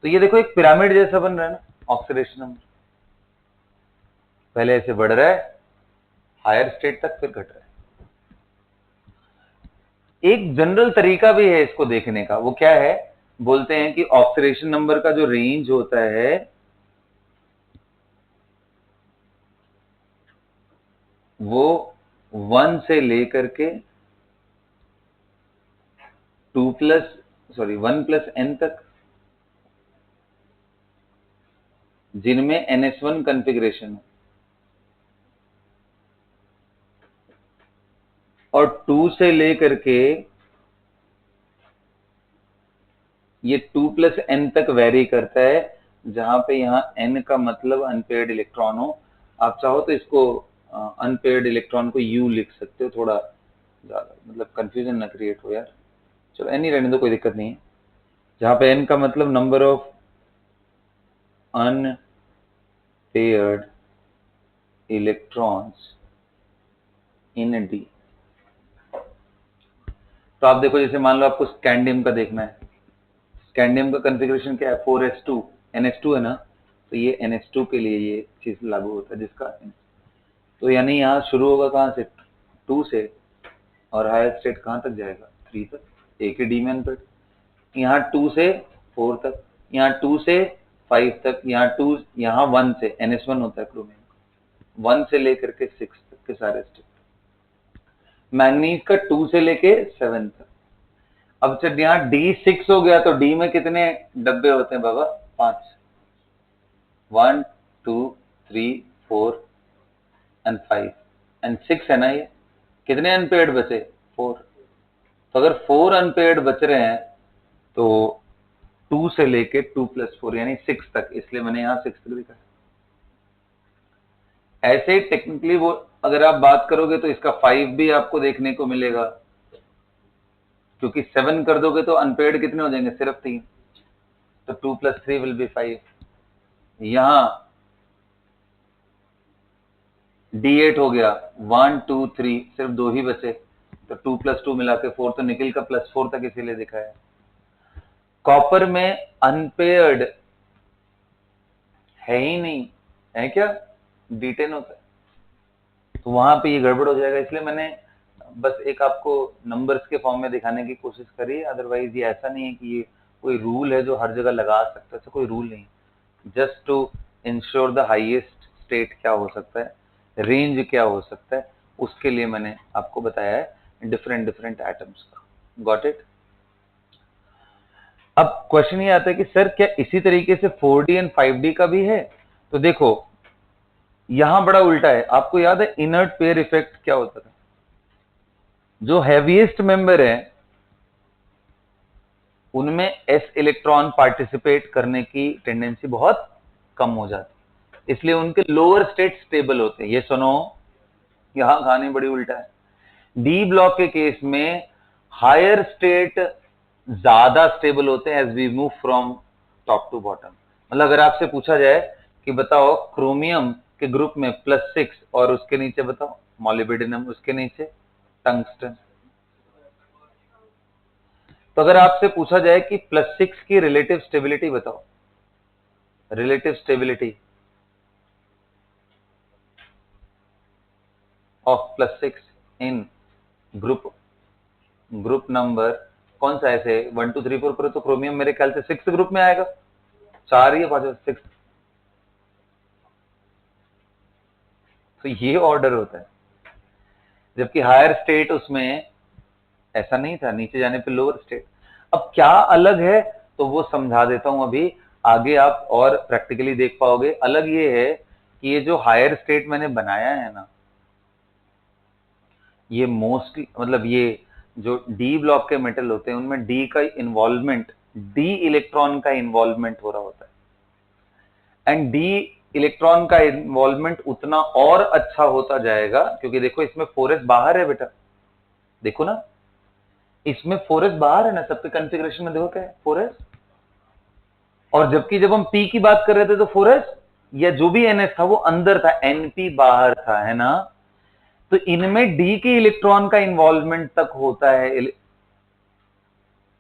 तो ये देखो एक पिरामिड जैसा बन रहा है ना ऑक्सीडेशन नंबर। पहले ऐसे बढ़ रहा है हायर स्टेट तक, फिर घट रहा है। एक जनरल तरीका भी है इसको देखने का। वो क्या है? बोलते हैं कि ऑक्सीडेशन नंबर का जो रेंज होता है वो 1 से लेकर के 1 + n तक, जिनमें NH1 कॉन्फ़िगरेशन है। और 2 से लेकर के ये 2 + n तक वेरी करता है, जहां पे यहाँ n का मतलब अनपेयर्ड इलेक्ट्रॉन हो। आप चाहो तो इसको अनपेयर्ड इलेक्ट्रॉन को U लिख सकते हो, थोड़ा ज्यादा मतलब कंफ्यूजन ना क्रिएट हो यार। चलो n ही रहने दो, कोई दिक्कत नहीं है। जहां पे n का मतलब number of unpaired electrons in D। तो आप देखो जैसे मान लो आपको स्कैंडियम का देखना है। स्कैंडियम का कॉन्फ़िगरेशन क्या है? 4s2 NH2 है ना। तो ये NH2 के लिए ये चीज लागू होता है जिसका, तो यानी यहाँ शुरू होगा कहाँ से? 2 से, और हायर स्टेट कहाँ तक जाएगा? 3 तक। एक ही डी में अनपेयर्ड। यहाँ 2 से 4 तक, यहाँ 2 से 5 तक, यहाँ 2, यहाँ 1 से NS1 होता है क्रोमियम, 1 से लेकर के 6 तक के सारे स्टेट। मैंगनीज का 2 से लेके 7 तक। अब जब यहाँ D6 हो गया तो D में कितने डब्बे होते हैं बाबा? 5, 1 2 3 4 एंड 5 एंड 6 है ना। ये कितने अनपेयर्ड बचे? 4। तो अगर 4 अनपेयर्ड बच रहे हैं तो 2 से लेके 2 + 4 यानी 6 तक, इसलिए मैंने यहाँ 6 तक लिखा है। ऐसे टेक्निकली वो अगर आप बात करोगे तो इसका 5 भी आपको देखने को मिलेगा, क्योंकि 7 कर दोगे तो अनपेयर्ड कितने हो जाएंगे? सिर्फ 3। तो 2 + 3 विल बी 5। यहां D8 हो गया, 1 2 3, सिर्फ 2 ही बचे, तो 2 + 2 मिला के 4, तो निकल का +4 तक इसीलिए दिखाया। कॉपर में अनपेयर्ड है ही नहीं, है क्या? D10 होता है, तो वहां पे ये गड़बड़ हो जाएगा। इसलिए मैंने बस एक आपको नंबर्स के फॉर्म में दिखाने की कोशिश करी। अदरवाइज ये ऐसा नहीं है कि ये कोई रूल है जो हर जगह लगा सकता है, ऐसा कोई रूल नहीं। Just to ensure the highest state क्या हो सकता है, रेंज क्या हो सकता है, उसके लिए मैंने आपको बताया है डिफरेंट एटम्स का। Got it? अब क्वेश्चन ये आता है कि सर क्या इसी तरीके से 4D एंड 5D का भी है? तो देखो यहां बड़ा उल्टा है। आपको याद है इनर्ट पेयर इफेक्ट क्या होता था? जो हैवीएस्ट मेंबर है उनमें s इलेक्ट्रॉन पार्टिसिपेट करने की टेंडेंसी बहुत कम हो जाती, इसलिए उनके लोअर स्टेट स्टेबल होते हैं। ये सुनो, यहां कहानी बड़ी उल्टा है। डी ब्लॉक के केस में हायर स्टेट ज्यादा स्टेबल होते हैं as we move from top to bottom. मतलब अगर आपसे पूछा जाए कि बताओ क्रोमियम के ग्रुप में +6 और उसके नीचे बताओ मॉलिब्डेनम, उसके नीचे टंगस्टन। तो अगर आपसे पूछा जाए कि +6 की रिलेटिव स्टेबिलिटी बताओ, relative stability of +6 in group number कौन सा? ऐसे 1 2 3 4 करो तो क्रोमियम मेरे ख्याल से 6 ग्रुप में आएगा, 4 या 5, 6। तो ये ऑर्डर होता है, जबकि हायर स्टेट उसमें ऐसा नहीं था, नीचे जाने पे लोअर स्टेट। अब क्या अलग है तो वो समझा देता हूं अभी, आगे आप और प्रैक्टिकली देख पाओगे। अलग ये है कि ये जो हायर स्टेट मैंने बनाया है ना, ये मोस्टली मतलब ये जो डी ब्लॉक के मेटल होते हैं उनमें डी का इन्वॉल्वमेंट, डी इलेक्ट्रॉन का इन्वॉल्वमेंट हो रहा होता है। एंड डी इलेक्ट्रॉन का इन्वॉल्वमेंट उतना और अच्छा होता जाएगा, क्योंकि देखो इसमें 4s बाहर है बेटा, देखो ना इसमें 4s बाहर है ना, सबके कॉन्फ़िगरेशन में देखो क्या है 4s। और जबकि जब हम p की बात कर रहे थे तो 4s या जो भी ns था वो अंदर था, np बाहर था, है ना। तो इनमें d के इलेक्ट्रॉन का इन्वॉल्वमेंट तक होता है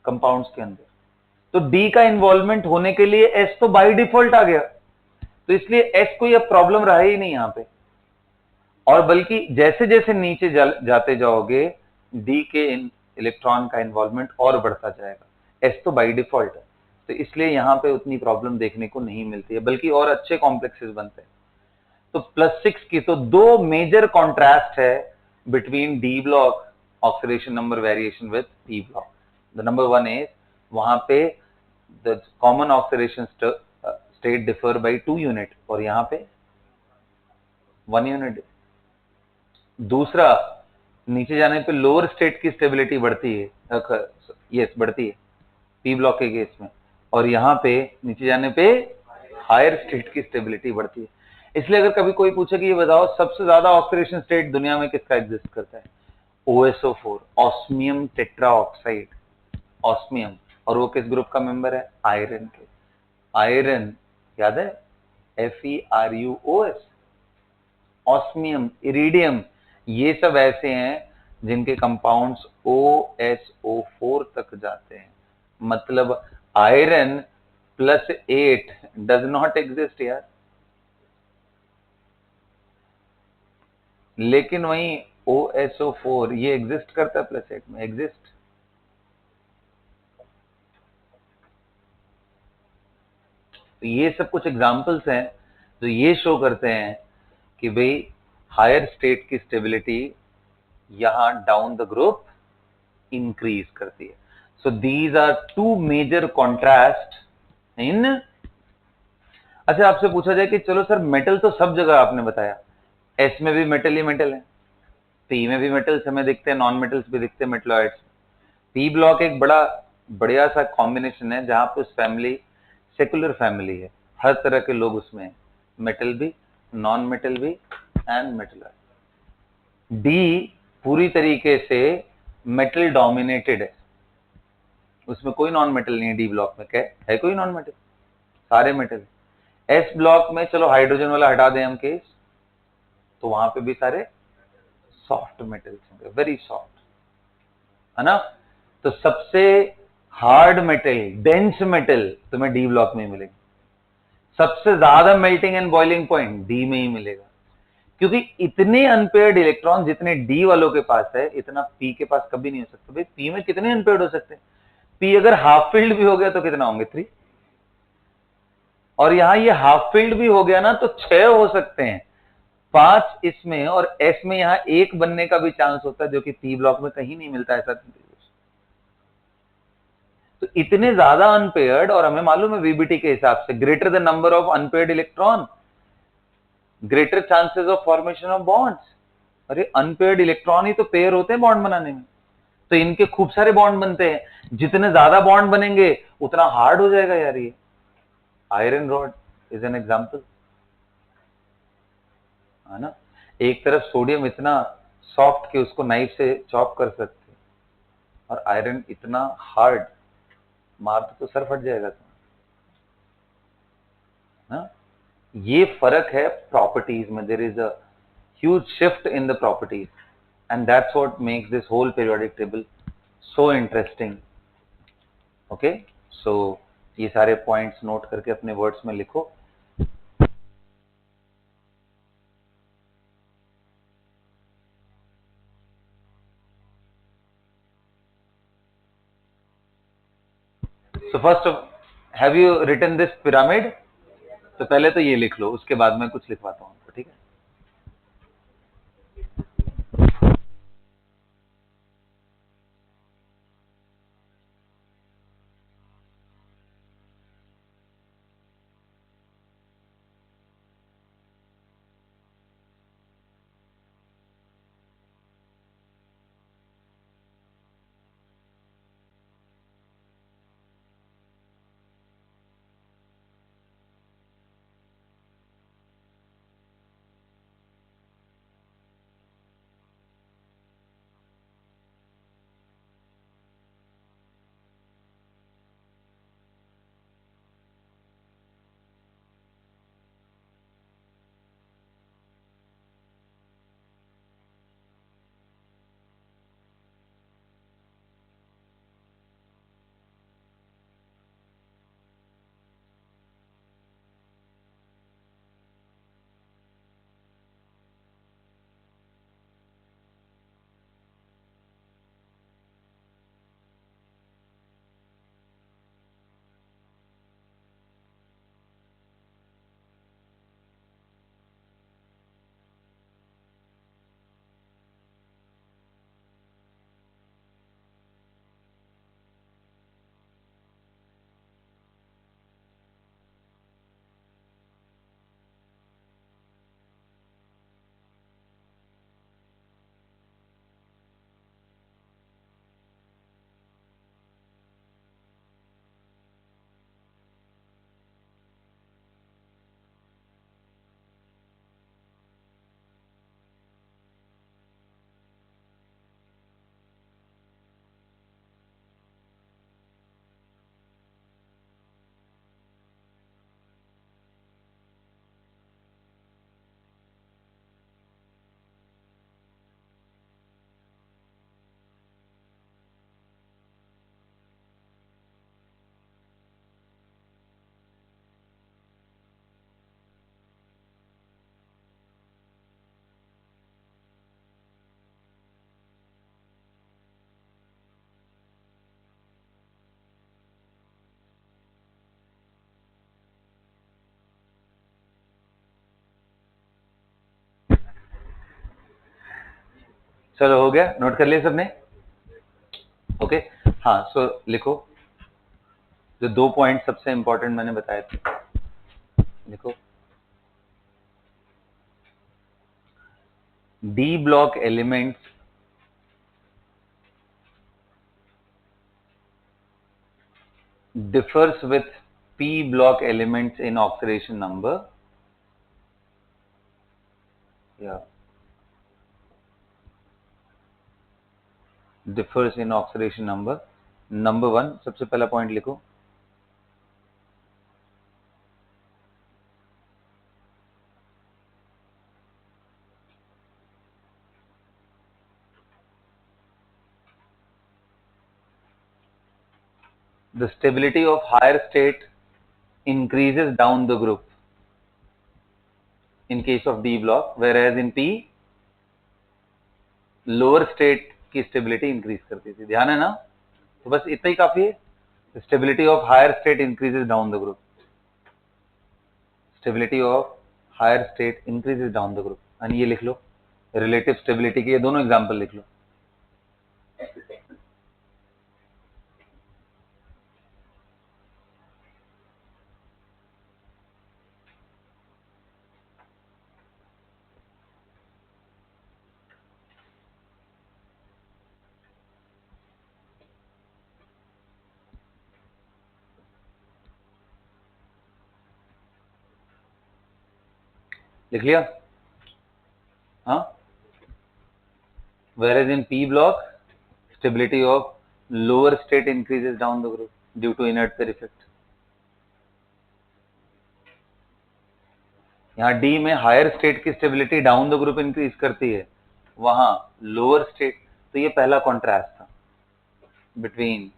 कंपाउंड्स के अंदर, तो d का इन्वॉल्वमेंट होने के लिए s तो बाय डिफॉल्ट आ गया, तो इसलिए s कोई अब प्रॉब्लम रहा ही नहीं यहां पे। और बल्कि जैसे जैसे नीचे जाते जाओगे d के इलेक्ट्रॉन का इन्वॉल्वमेंट और बढ़ता जाएगा, s तो बाय डिफॉल्ट है, तो इसलिए यहां पे उतनी प्रॉब्लम देखने को नहीं मिलती है, बल्कि और अच्छे कॉम्प्लेक्सेस बनते हैं। तो +6 की तो दो मेजर कॉन्ट्रास्ट है between D block oxidation number variation with P block. The number 1 is वहां पे the common oxidation state differ by 2 unit और यहां पे 1 यूनिट। दूसरा, नीचे जाने पे लोअर स्टेट की स्टेबिलिटी बढ़ती है, यस बढ़ती है पी ब्लॉक के केस में, और यहाँ पे नीचे जाने पे हायर स्टेट की स्टेबिलिटी बढ़ती है। इसलिए अगर कभी कोई पूछे कि ये बताओ सबसे ज्यादा ऑक्सीडेशन स्टेट दुनिया में किसका एग्जिस्ट करता है, OSO4, ऑस्मियम टेट्राऑक्साइड, ऑस्मियम। और वो किस ग्रुप का मेंबर है? आयरन के। आयरन याद है, FeRuOS। ऑस्मियम, इरिडियम, ये सब ऐसे हैं जिनके कंपाउंड्स OSO4 तक जाते हैं। मतलब आयरन +8 डज नॉट एग्जिस्ट यार, लेकिन वही OSO4 ये एग्जिस्ट करता है +8 में, एग्जिस्ट। तो ये सब कुछ एग्जाम्पल्स हैं जो ये शो करते हैं कि भाई हायर स्टेट की स्टेबिलिटी यहां डाउन द ग्रुप इंक्रीज करती है. So these are two major contrast in. अच्छा, आपसे पूछा जाए कि चलो सर मेटल तो सब जगह आपने बताया, एस में भी मेटल ही मेटल है, पी में भी मेटल्स हमें दिखते हैं, नॉन मेटल्स भी दिखते हैं मेटलॉइड्स. पी ब्लॉक एक बड़ा बढ़िया सा कॉम्बिनेशन है जहां पे उस फैमिली सेकुलर फैमिली है, हर तरह के लोग उसमें हैं, मेटल भी, नॉन मेटल भी एंड मेटलॉइड. डी पूरी तरीके से मेटल डोमिनेटेड है, उसमें कोई नॉन मेटल नहीं है. डी ब्लॉक में क्या है कोई नॉन मेटल, सारे मेटल. एस ब्लॉक में चलो हाइड्रोजन वाला हटा दें हम केस, तो वहां पे भी सारे सॉफ्ट मेटल्स होंगे, वेरी सॉफ्ट, है ना. तो सबसे हार्ड मेटल, डेंस मेटल तुम्हें डी ब्लॉक में ही मिलेंगे. सबसे ज्यादा melting and boiling point D में ही मिलेगा, क्योंकि इतने अनपेयर्ड इलेक्ट्रॉन जितने डी वालों के पास है इतना पी के पास कभी नहीं हो सकता. भाई पी में कितने अनपेयर्ड हो सकते हैं? पी अगर हाफ फील्ड भी हो गया तो कितना होंगे? 3. और यहां ये हाफ फील्ड भी हो गया ना तो 6 हो सकते हैं, 5 इसमें और एस में यहां 1 बनने का भी चांस होता है, जो कि पी ब्लॉक में कहीं नहीं मिलता ऐसा. तो इतने ज्यादा अनपेयर्ड, और हमें मालूम है वीबीटी के हिसाब से greater the number of unpaired electron greater chances of formation of bonds. अरे अनपेयर्ड इलेक्ट्रॉन ही तो पेयर होते हैं बॉन्ड बनाने में, तो इनके खूब सारे बॉन्ड बनते हैं. जितने ज्यादा बॉन्ड बनेंगे उतना हार्ड हो जाएगा यार. ये iron rod is an example, है ना. एक तरफ सोडियम इतना सॉफ्ट कि उसको नाइफ से चॉप कर सकते, और आयरन इतना हार्ड, मार तो सर फट जाएगा ना. ये फर्क है प्रॉपर्टीज में. There is a huge shift in the properties, and that's what makes this whole periodic table so interesting. Okay, so ये सारे पॉइंट्स नोट करके अपने वर्ड्स में लिखो. So first, have you written this pyramid? तो पहले तो ये लिख लो, उसके बाद मैं कुछ लिखवाता हूँ आपको, ठीक है. चलो हो गया, नोट कर लिया सबने? ओके हाँ, सो लिखो जो 2 पॉइंट सबसे इंपॉर्टेंट मैंने बताए थे, लिखो D block elements differs with P block elements in oxidation number. Yeah. Differs in oxidation number. Number 1, सबसे पहला पॉइंट लिखो, the stability of higher state increases down the group in case of D block, whereas in P lower state की stability increase करती थी। ध्यान है ना? तो बस इतना ही काफी है। Stability of higher state increases down the group, stability of higher state increases down the group. और ये लिख लो, रिलेटिव स्टेबिलिटी के ये दोनों एग्जांपल लिख लो। लिख लिया? हाँ, whereas in P block stability of lower state increases down the group due to inert pair effect। यहाँ D में हायर स्टेट की stability down the group increase करती है, वहां लोअर स्टेट। तो ये पहला कॉन्ट्रास्ट था बिटवीन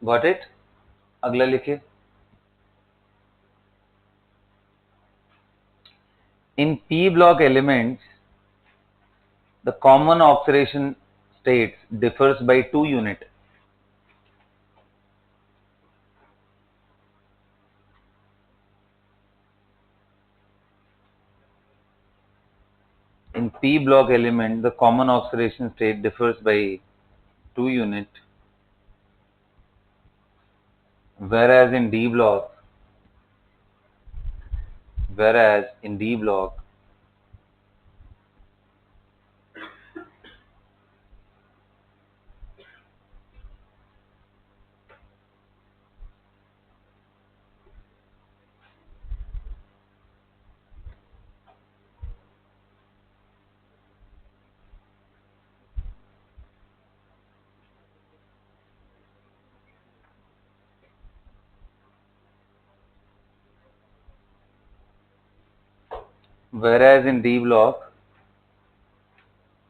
गॉट इट। अगला लिखिए, in P block elements the common oxidation states differs by 2 unit। In P block element the common oxidation state differs by 2 unit, whereas in D block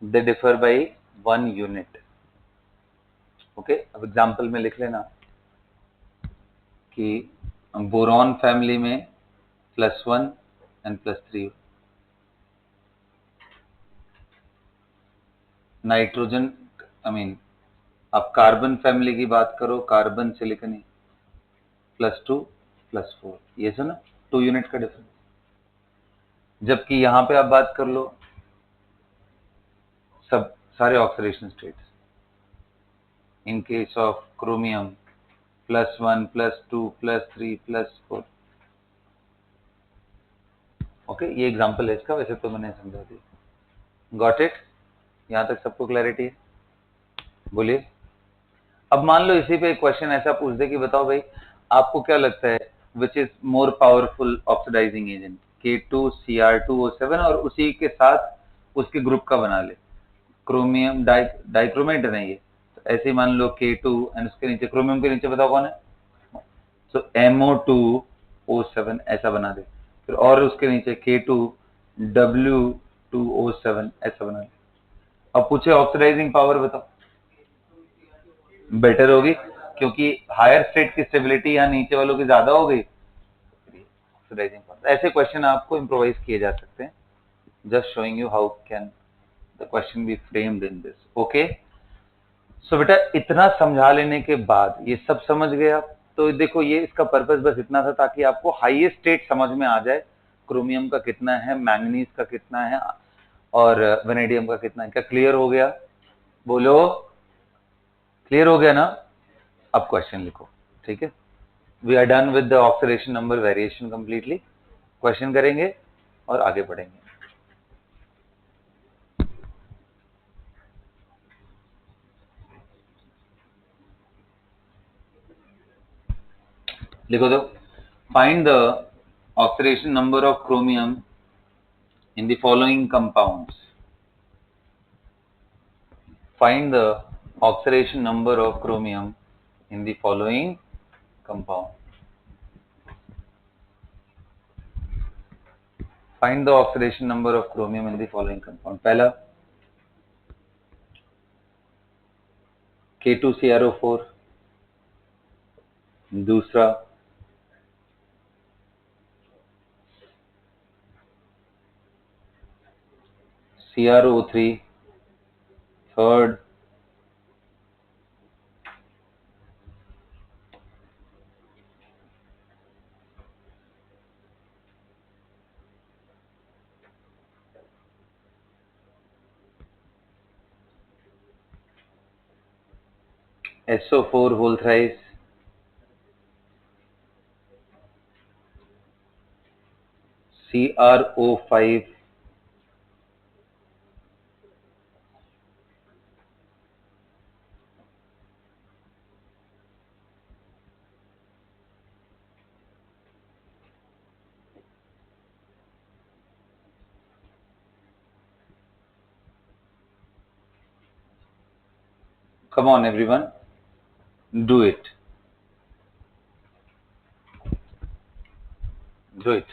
they differ by 1 unit। Okay, अब example में लिख लेना कि boron family में +1 and +3, nitrogen आप carbon family की बात करो, कार्बन सिलिकन +2 +4, ये सुना 2 यूनिट का डिफरेंस। जबकि यहां पे आप बात कर लो सब सारे oxidation states, in case of chromium +1 +2 +3 +4। Okay, ये एग्जांपल है इसका, वैसे तो मैंने समझा दिया। Got it? यहां तक सबको क्लैरिटी है? बोलिए। अब मान लो इसी पे एक क्वेश्चन ऐसा पूछ दे कि बताओ भाई आपको क्या लगता है which is more powerful oxidising agent, K2Cr2O7 और उसी के साथ उसके ग्रुप का बना ले, क्रोमियम डाइक्रोमेट है ना ये, तो ऐसे ही मान लो K2 एंड उसके नीचे क्रोमियम के नीचे बताओ कौन है, तो MO2O7 ऐसा बना दे, फिर और उसके नीचे K2W2O7 ऐसा बना दे। अब पूछे ऑक्सीडाइजिंग पावर बताओ, बेटर होगी क्योंकि हायर स्टेट की स्टेबिलिटी यहाँ नीचे वालों की ज्यादा हो गई। ऑक्सीडाइजिंग पावर, ऐसे क्वेश्चन आपको इम्प्रोवाइज किए जा सकते हैं। Just showing you how can the question be framed in this. Okay, so बेटा इतना समझा लेने के बाद, ये सब समझ गए आप, तो देखो ये इसका पर्पस बस इतना था ताकि आपको हाईएस्ट स्टेट समझ में आ जाए, क्रोमियम का कितना है, मैंगनीज का कितना है और वेनेडियम का कितना है। क्या क्लियर हो गया? बोलो, क्लियर हो गया ना? अब क्वेश्चन लिखो, ठीक है। We are done with the oxidation number variation completely. Question करेंगे और आगे बढ़ेंगे। लिखो दो, find the oxidation number of chromium in the following compounds. Find the oxidation number of chromium in the following compound. Find the oxidation number of chromium in the following compound. पहला K2CrO4, दूसरा CrO3, third SO4 whole thrice, CrO5, come on everyone, do it, do it.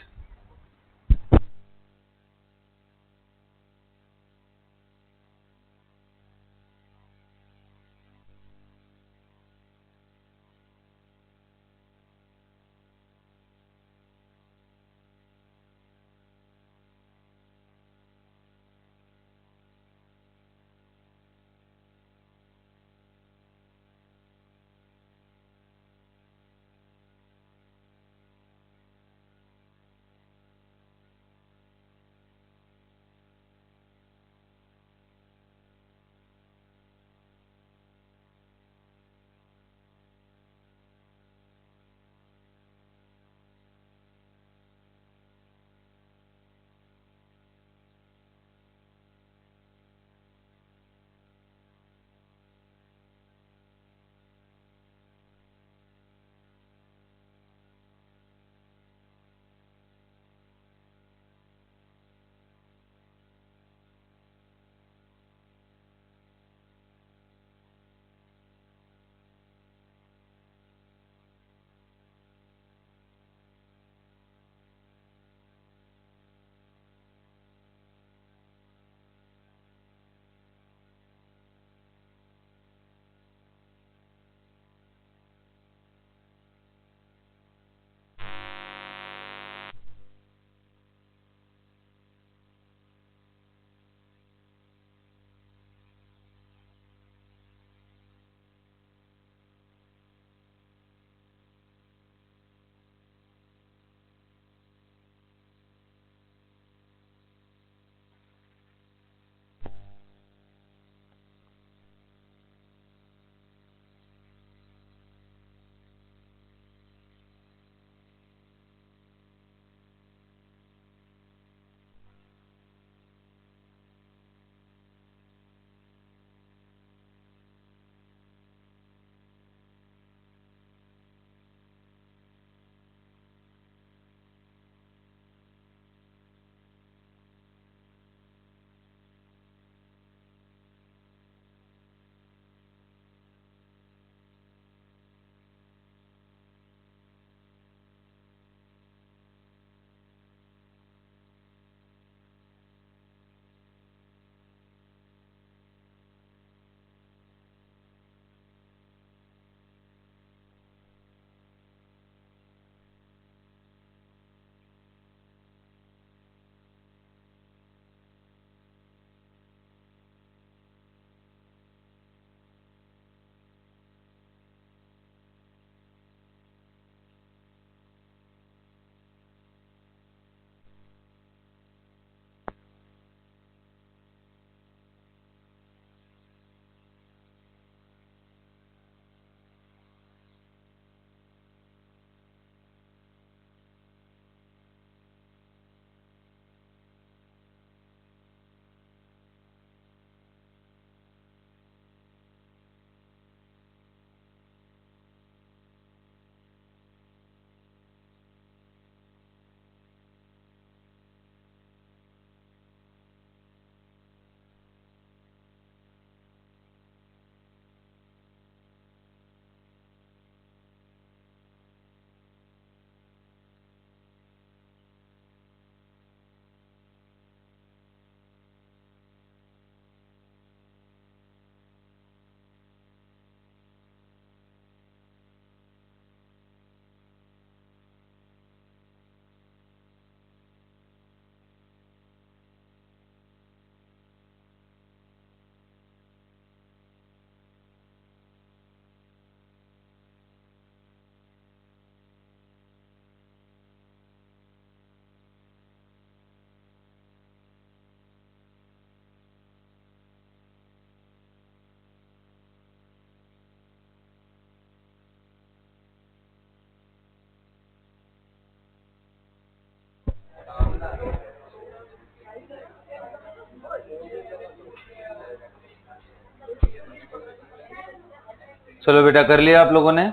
चलो बेटा, कर लिया आप लोगों ने?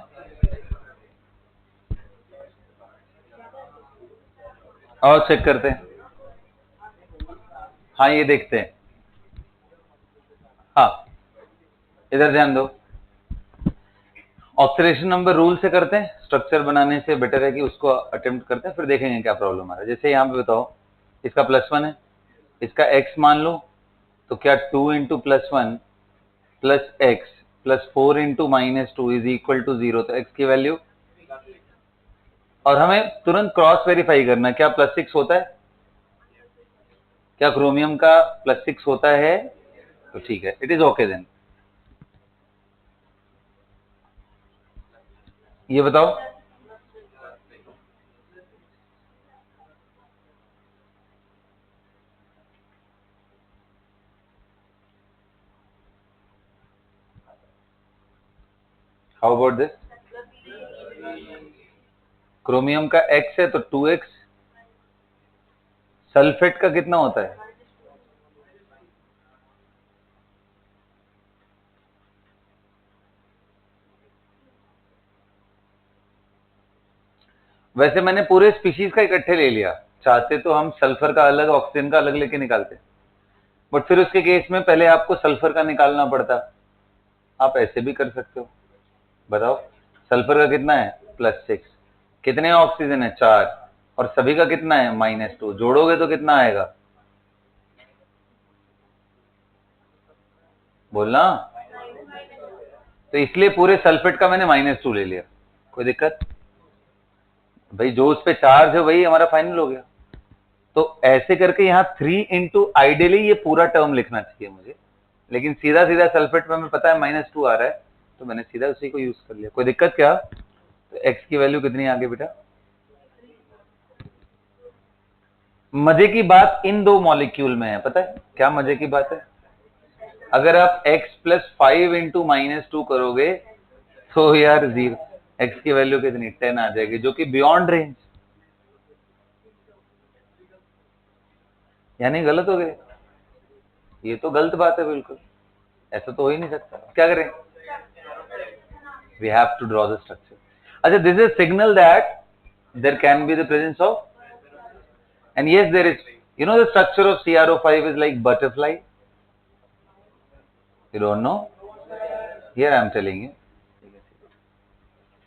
और चेक करते हैं। हाँ, ये देखते हैं। हाँ, इधर ध्यान दो। ऑक्सीडेशन नंबर रूल से करते हैं, स्ट्रक्चर बनाने से बेटर है कि उसको अटेम्प्ट करते हैं, फिर देखेंगे क्या प्रॉब्लम आ रहा है। जैसे यहाँ पे बताओ, इसका +1 है, इसका x मान लो, तो क्या 2 into +1 plus X plus 4 into -2 is equal to 0। तो x की वैल्यू, और हमें तुरंत क्रॉस वेरीफाई करना, क्या +6 होता है? क्या क्रोमियम का +6 होता है? तो ठीक है, इट इज ओके देन। ये बताओ, हाउ अबाउट दिस? क्रोमियम का x है तो 2x। सल्फेट का कितना होता है? वैसे मैंने पूरे स्पीशीज का इकट्ठे ले लिया, चाहते तो हम सल्फर का अलग, ऑक्सीजन का अलग लेके निकालते, बट फिर उसके केस में पहले आपको सल्फर का निकालना पड़ता। आप ऐसे भी कर सकते हो। बताओ, सल्फर का कितना है? +6। कितने ऑक्सीजन है? 4। और सभी का कितना है? -2। जोड़ोगे तो कितना आएगा? बोलना। तो इसलिए पूरे सल्फेट का मैंने -2 ले लिया। कोई दिक्कत भाई? जो उस पे चार्ज है वही हमारा फाइनल हो गया। तो ऐसे करके यहाँ 3 इंटू, आइडियली ये पूरा टर्म लिखना चाहिए मुझे, लेकिन सीधा सीधा सल्फेट में हमें पता है -2 आ रहा है, तो मैंने सीधा उसी को यूज कर लिया। कोई दिक्कत क्या? तो एक्स की वैल्यू कितनी आ गई बेटा? मजे की बात इन दो मॉलिक्यूल में है, पता है क्या मजे की बात है? अगर आप x प्लस 5 इंटू -2 करोगे तो यार 0, x की वैल्यू कितनी? 10 आ जाएगी, जो कि बियॉन्ड रेंज। यानी गलत हो गए। ये तो गलत बात है बिल्कुल, ऐसा तो हो ही नहीं सकता। क्या करें? We have to draw the structure. अच्छा, this is signal that there can be the presence of, and yes there is, you know the structure of CrO5 is like butterfly. You don't know? Here I am telling you.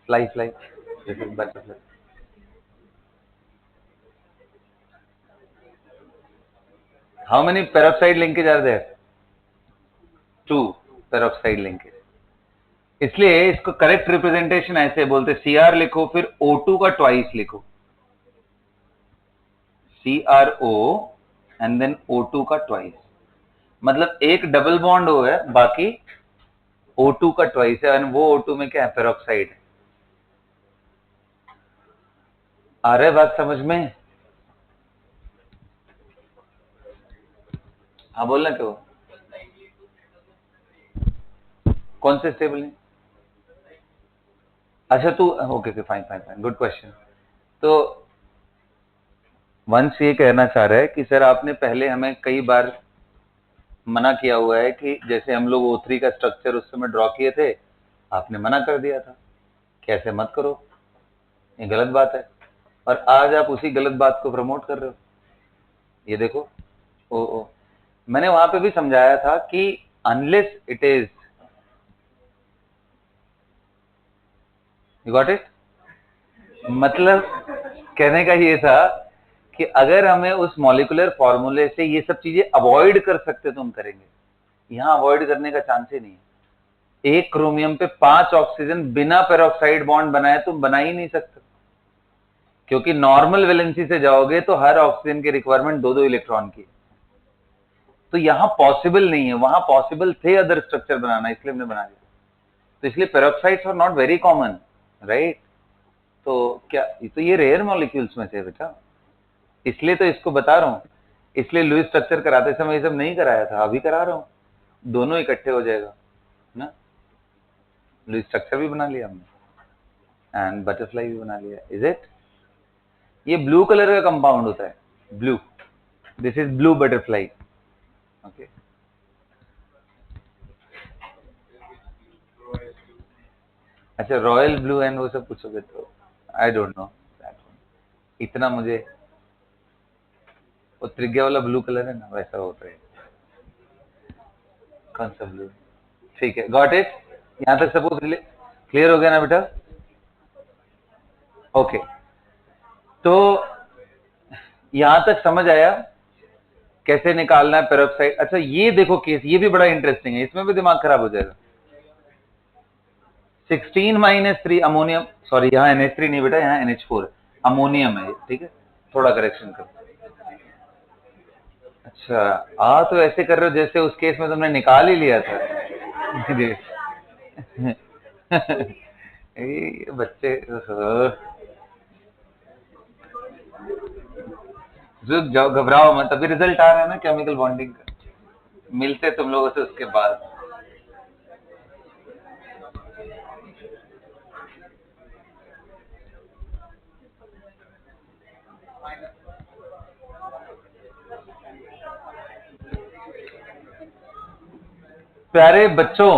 Fly. This is butterfly. How many peroxide linkage are there? 2 peroxide linkage. इसलिए इसको correct representation ऐसे बोलते, Cr लिखो फिर O2 का twice लिखो, CrO and then O2 का twice, मतलब एक डबल बॉन्ड हो है, बाकी O2 का ट्वाइस है, और वो O2 में क्या है? पेरोक्साइड है। आ रहा है बात समझ में? हाँ, बोलना क्यों? कौन से स्टेबल नहीं? अच्छा, तू ओके, फाइन, गुड क्वेश्चन। तो वंश ये कहना चाह रहा है कि सर आपने पहले हमें कई बार मना किया हुआ है कि जैसे हम लोग O3 का स्ट्रक्चर उस समय ड्रॉ किए थे, आपने मना कर दिया था कि ऐसे मत करो, ये गलत बात है, और आज आप उसी गलत बात को प्रमोट कर रहे हो। ये देखो, ओ मैंने वहां पे भी समझाया था कि unless it is, you got it? मतलब कहने का ये था कि अगर हमें उस मॉलिक्यूलर फॉर्मूले से ये सब चीजें अवॉइड कर सकते तो हम करेंगे। यहां अवॉइड करने का चांस ही नहीं है। एक क्रोमियम पे 5 ऑक्सीजन बिना पेरोक्साइड बॉन्ड बनाए तुम बना ही नहीं सकते, क्योंकि नॉर्मल वैलेंसी से जाओगे तो हर ऑक्सीजन की रिक्वायरमेंट 2-2 इलेक्ट्रॉन की। तो यहां पॉसिबल नहीं है, वहां पॉसिबल थे अदर स्ट्रक्चर बनाना, इसलिए हमने बना दिया। तो इसलिए peroxides are not very common, right? तो क्या, तो ये रेयर मॉलिक्यूल्स में थे बेटा, इसलिए तो इसको बता रहा हूँ। इसलिए लुईस स्ट्रक्चर कराते समय ये सब नहीं कराया था, अभी करा रहा हूँ, दोनों इकट्ठे हो जाएगा ना। लुईस स्ट्रक्चर भी बना लिया हमने एंड बटरफ्लाई भी बना लिया। Is it? ये ब्लू कलर का कंपाउंड होता है, blue, this is blue butterfly. Okay, अच्छा रॉयल ब्लू एंड वो सब पूछोगे तो आई डोंट नो, इतना मुझे, वो त्रिज्या वाला ब्लू कलर है ना वैसा होता है। कौन सा ब्लू? ठीक है, गॉट इट। यहाँ तक सपोज क्लियर हो गया ना बेटा? ओके, तो यहां तक समझ आया कैसे निकालना है पेरोक्साइड। अच्छा ये देखो केस, ये भी बड़ा इंटरेस्टिंग है, इसमें भी दिमाग खराब हो जाएगा। 16 - 3 अमोनियम, सॉरी यहाँ NH3 नहीं बेटा, यहाँ NH4 अमोनियम है, ठीक है, थोड़ा करेक्शन करो। अच्छा तो ऐसे कर रहे हो जैसे उस केस में तुमने निकाल ही लिया था। ये बच्चे, रुक जाओ, घबराओ मत, अभी रिजल्ट आ रहा है ना केमिकल बॉन्डिंग का, मिलते तुम लोगों से उसके बाद। प्यारे बच्चों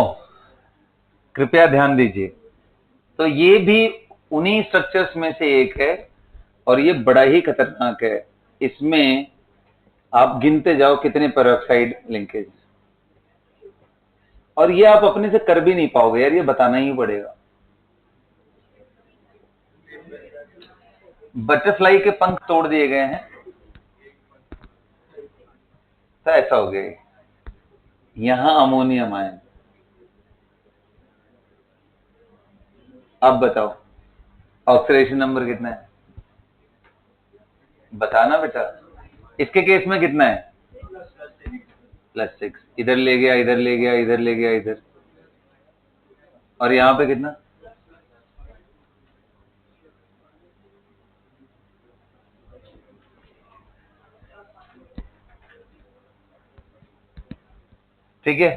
कृपया ध्यान दीजिए, तो ये भी उन्हीं स्ट्रक्चर्स में से एक है और ये बड़ा ही खतरनाक है। इसमें आप गिनते जाओ कितने पेरोक्साइड लिंकेज, और ये आप अपने से कर भी नहीं पाओगे यार, ये बताना ही पड़ेगा। बटरफ्लाई के पंख तोड़ दिए गए हैं, तो ऐसा हो गया। यहां अमोनियम आयन, अब बताओ ऑक्सीडेशन नंबर कितना है, बताना बेटा। इसके केस में कितना है? +6। इधर ले गया, इधर ले गया, इधर ले गया, इधर, और यहां पे कितना? ठीक है।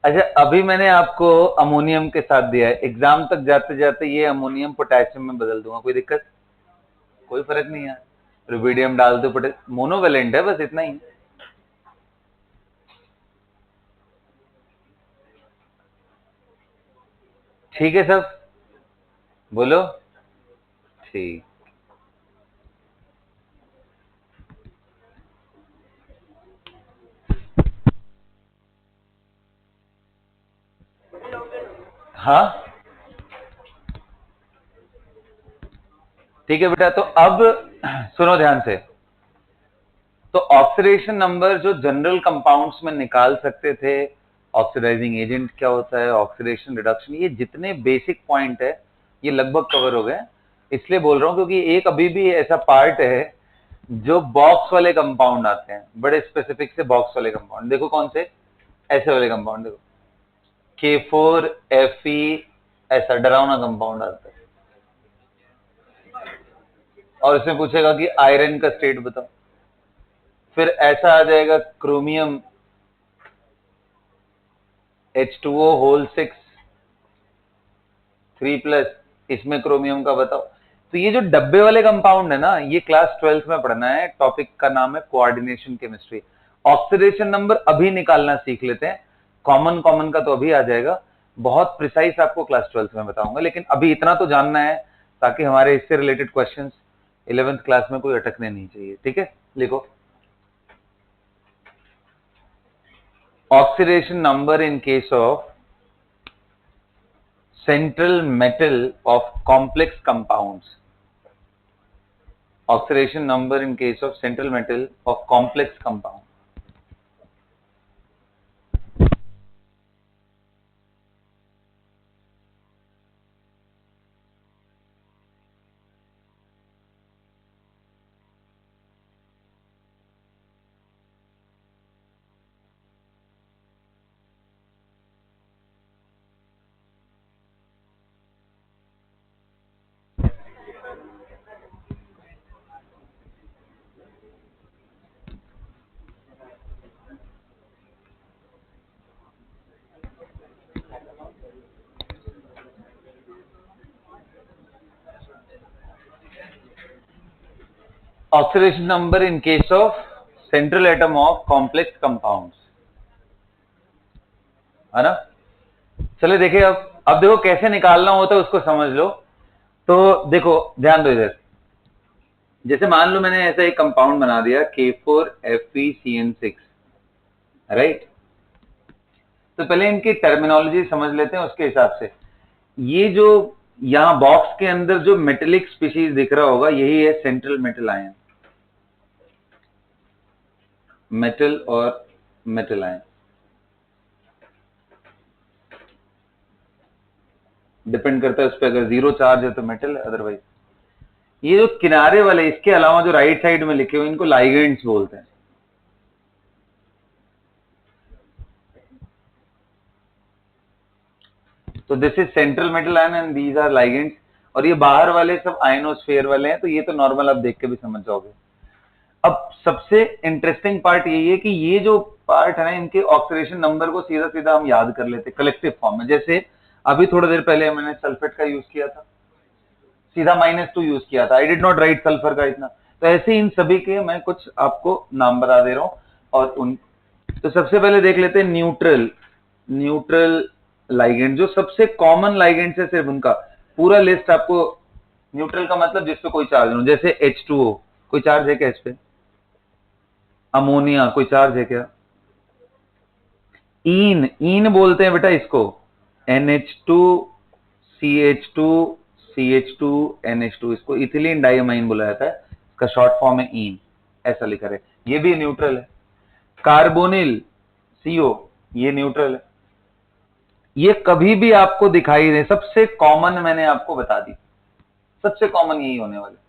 अच्छा अभी मैंने आपको अमोनियम के साथ दिया है, एग्जाम तक जाते जाते ये अमोनियम पोटेशियम में बदल दूंगा, कोई दिक्कत? कोई फर्क नहीं है, रुबिडियम डाल दो, मोनोवेलेंट है, बस इतना ही। ठीक है सब, बोलो। ठीक, हाँ ठीक है बेटा, तो अब सुनो ध्यान से। तो ऑक्सीडेशन नंबर जो जनरल कंपाउंड्स में निकाल सकते थे, ऑक्सीडाइजिंग एजेंट क्या होता है, ऑक्सीडेशन रिडक्शन, ये जितने बेसिक पॉइंट है ये लगभग कवर हो गए। इसलिए बोल रहा हूं क्योंकि एक अभी भी ऐसा पार्ट है जो बॉक्स वाले कंपाउंड आते हैं, बड़े स्पेसिफिक से बॉक्स वाले कंपाउंड। देखो कौन से, ऐसे वाले कंपाउंड देखो, K4Fe, ऐसा डरावना कंपाउंड आता है, और इसमें पूछेगा कि आयरन का स्टेट बताओ। फिर ऐसा आ जाएगा क्रोमियम H2O होल 6 3+, इसमें क्रोमियम का बताओ। तो ये जो डब्बे वाले कंपाउंड है ना, ये क्लास 12th में पढ़ना है, टॉपिक का नाम है कोऑर्डिनेशन केमिस्ट्री। ऑक्सीडेशन नंबर अभी निकालना सीख लेते हैं, कॉमन कॉमन का तो अभी आ जाएगा, बहुत प्रिसाइज आपको क्लास 12th में बताऊंगा, लेकिन अभी इतना तो जानना है ताकि हमारे इससे रिलेटेड क्वेश्चंस 11th क्लास में कोई अटकने नहीं चाहिए। ठीक है, लिखो oxidation number in case of central metal of complex compounds. Oxidation number in case of central metal of complex compound. Oxidation number in case of central atom of complex compounds, है ना? चले देखें अब अब देखो कैसे निकालना होता है उसको समझ लो। तो देखो ध्यान दो इधर, जैसे मान लो मैंने ऐसा एक कंपाउंड बना दिया K4FeCN6, राइट। तो पहले इनकी टर्मिनोलॉजी समझ लेते हैं उसके हिसाब से। ये जो यहाँ बॉक्स के अंदर जो मेटेलिक स्पीशीज दिख रहा होगा यही है सेंट्रल मेटल आयन, मेटल और मेटल आयन। डिपेंड करता है उस पर, अगर जीरो चार्ज है तो मेटल है, अदरवाइज। ये जो किनारे वाले इसके अलावा जो राइट साइड में लिखे हुए इनको लाइगेंड्स बोलते हैं। तो this is central metal ion and these are ligands. और ये बाहर वाले सब आयनोस्फेयर वाले हैं, तो ये तो नॉर्मल आप देख के भी समझ जाओगे। अब सबसे इंटरेस्टिंग पार्ट यही है कि ये जो पार्ट है ना, इनके ऑक्सीडेशन नंबर को सीधा सीधा हम याद कर लेते कलेक्टिव फॉर्म में। जैसे अभी थोड़ी देर पहले मैंने सल्फेट का यूज किया था, सीधा -2 यूज किया था, I did not right sulphur का इतना। तो ऐसे इन सभी के मैं कुछ आपको नाम बता दे रहा हूं। और उन तो सबसे पहले देख लेते हैं न्यूट्रल। न्यूट्रल लाइगेंड जो सबसे कॉमन लाइगेंड है, सिर्फ उनका पूरा लिस्ट आपको। न्यूट्रल का मतलब जिसपे कोई चार्ज नहीं, जैसे H2O, कोई चार्ज है क्या इस पे? अमोनिया, कोई चार्ज है क्या? ईन, ईन बोलते हैं बेटा इसको, NH2 CH2 CH2 NH2, इसको इथिलीन डाइअमाइन बोला जाता है, इसका शॉर्ट फॉर्म है ईन, ऐसा लिखा है। ये भी न्यूट्रल है। कार्बोनिल CO, ये न्यूट्रल है। ये कभी भी आपको दिखाई दे, सबसे कॉमन मैंने आपको बता दी, सबसे कॉमन यही होने वाले।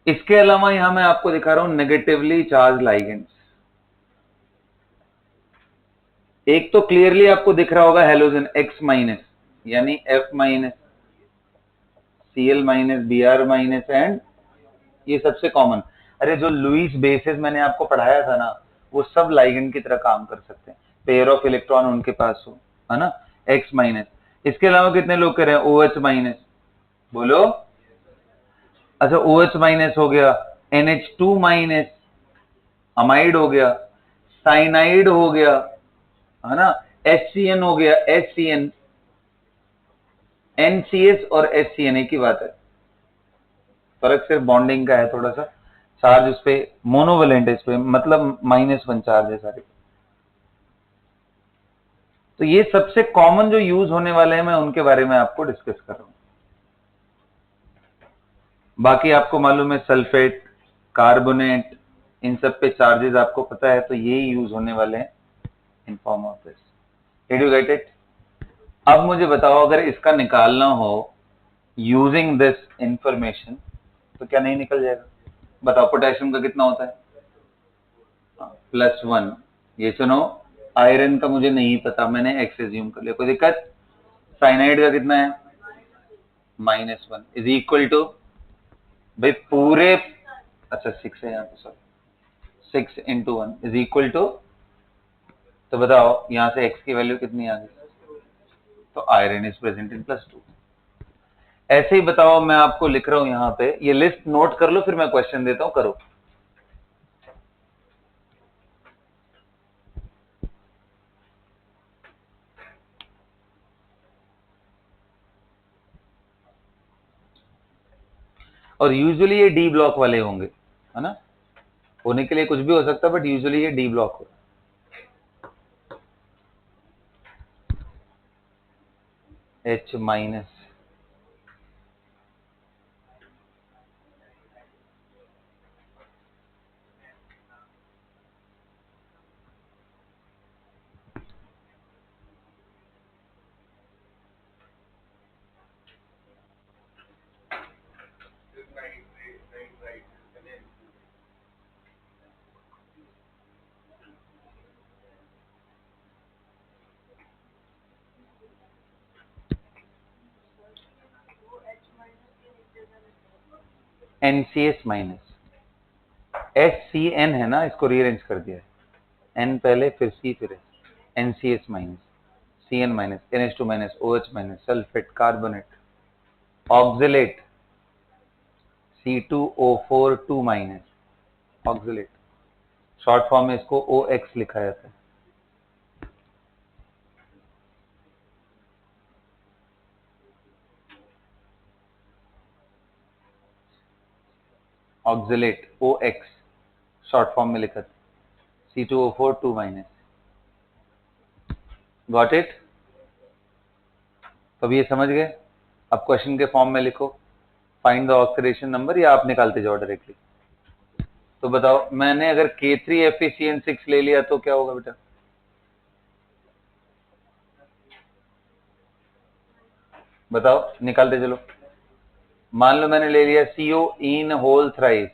इसके अलावा यहां मैं आपको दिखा रहा हूं नेगेटिवली चार्ज लाइगेंड्स। एक तो क्लियरली आपको दिख रहा होगा हेलोजन X-, यानी F-, Cl-, Br- एंड ये सबसे कॉमन। अरे जो लुईस बेसिस मैंने आपको पढ़ाया था ना, वो सब लाइगेंड की तरह काम कर सकते हैं, पेयर ऑफ इलेक्ट्रॉन उनके पास हो, है ना, X-। इसके अलावा कितने लोग कह रहे हैं OH-, बोलो। अच्छा OH- हो गया, NH2- अमाइड हो गया, साइनाइड हो गया, है ना, HCN हो गया, HCN, NCS और HCN एक ही बात है, फर्क सिर्फ बॉन्डिंग का है थोड़ा सा। चार्ज उस पे मोनोवेलेंट है, इस पे मतलब -1 चार्ज है सारे। तो ये सबसे कॉमन जो यूज होने वाले हैं, मैं उनके बारे में आपको डिस्कस कर रहा हूं। बाकी आपको मालूम है सल्फेट, कार्बोनेट, इन सब पे चार्जेस आपको पता है, तो ये यूज होने वाले हैं in form of this. Did you get it? अब मुझे बताओ, अगर इसका निकालना हो यूजिंग दिस इंफॉर्मेशन, तो क्या नहीं निकल जाएगा? बताओ पोटेशियम का कितना होता है? +1। ये सुनो, आयरन का मुझे नहीं पता, मैंने X एज्यूम कर लिया, कोई दिक्कत? साइनाइड का कितना है? -1 इज इक्वल टू, भाई पूरे, अच्छा 6 है यहाँ पे, सॉरी, 6 × 1 इज इक्वल टू, तो बताओ यहाँ से X की वैल्यू कितनी आ गई? तो आयरन इज प्रेजेंट इन +2। ऐसे ही बताओ, मैं आपको लिख रहा हूं यहाँ पे, ये लिस्ट नोट कर लो, फिर मैं क्वेश्चन देता हूं, करो। और यूजुअली ये डी ब्लॉक वाले होंगे, है ना, होने के लिए कुछ भी हो सकता है, बट यूजुअली ये डी ब्लॉक हो। H-, NCS-। HCN है ना, इसको रीअरेंज कर दिया है, N पहले फिर C फिर S, NCS-, CN-, NH2-, OH-, sulphate, carbonate, oxalate, C2O4 2-, oxalate, short form में इसको OX लिखा जाता है। ऑक्सिलेट OX शॉर्ट फॉर्म में लिखा C2O4 2 माइनस। Got it? तो अब ये समझ गए। अब क्वेश्चन के फॉर्म में लिखो फाइंड द ऑक्सीडेशन नंबर, या आप निकालते जाओ डायरेक्टली। तो बताओ, मैंने अगर K3FeCN6 ले लिया तो क्या होगा बेटा? बताओ, निकालते चलो। मान लो मैंने ले लिया CO इन होल थ्राइस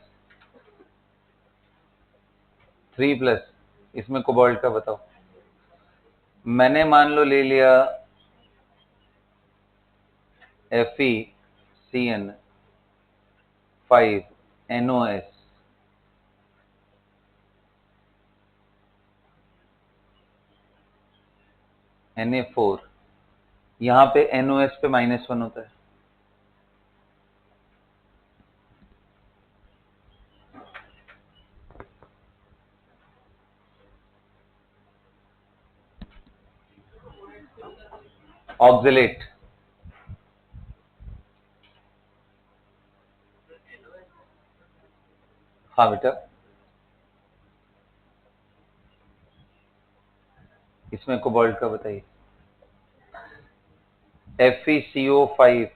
3+, इसमें कोबाल्ट का बताओ। मैंने मान लो ले लिया FeCN5 NOS Na4, यहां पे NOS पे -1 होता है। ऑक्सिलेट, हाँ बेटा, इसमें कोबाल्ट का बताइए। FeCO5,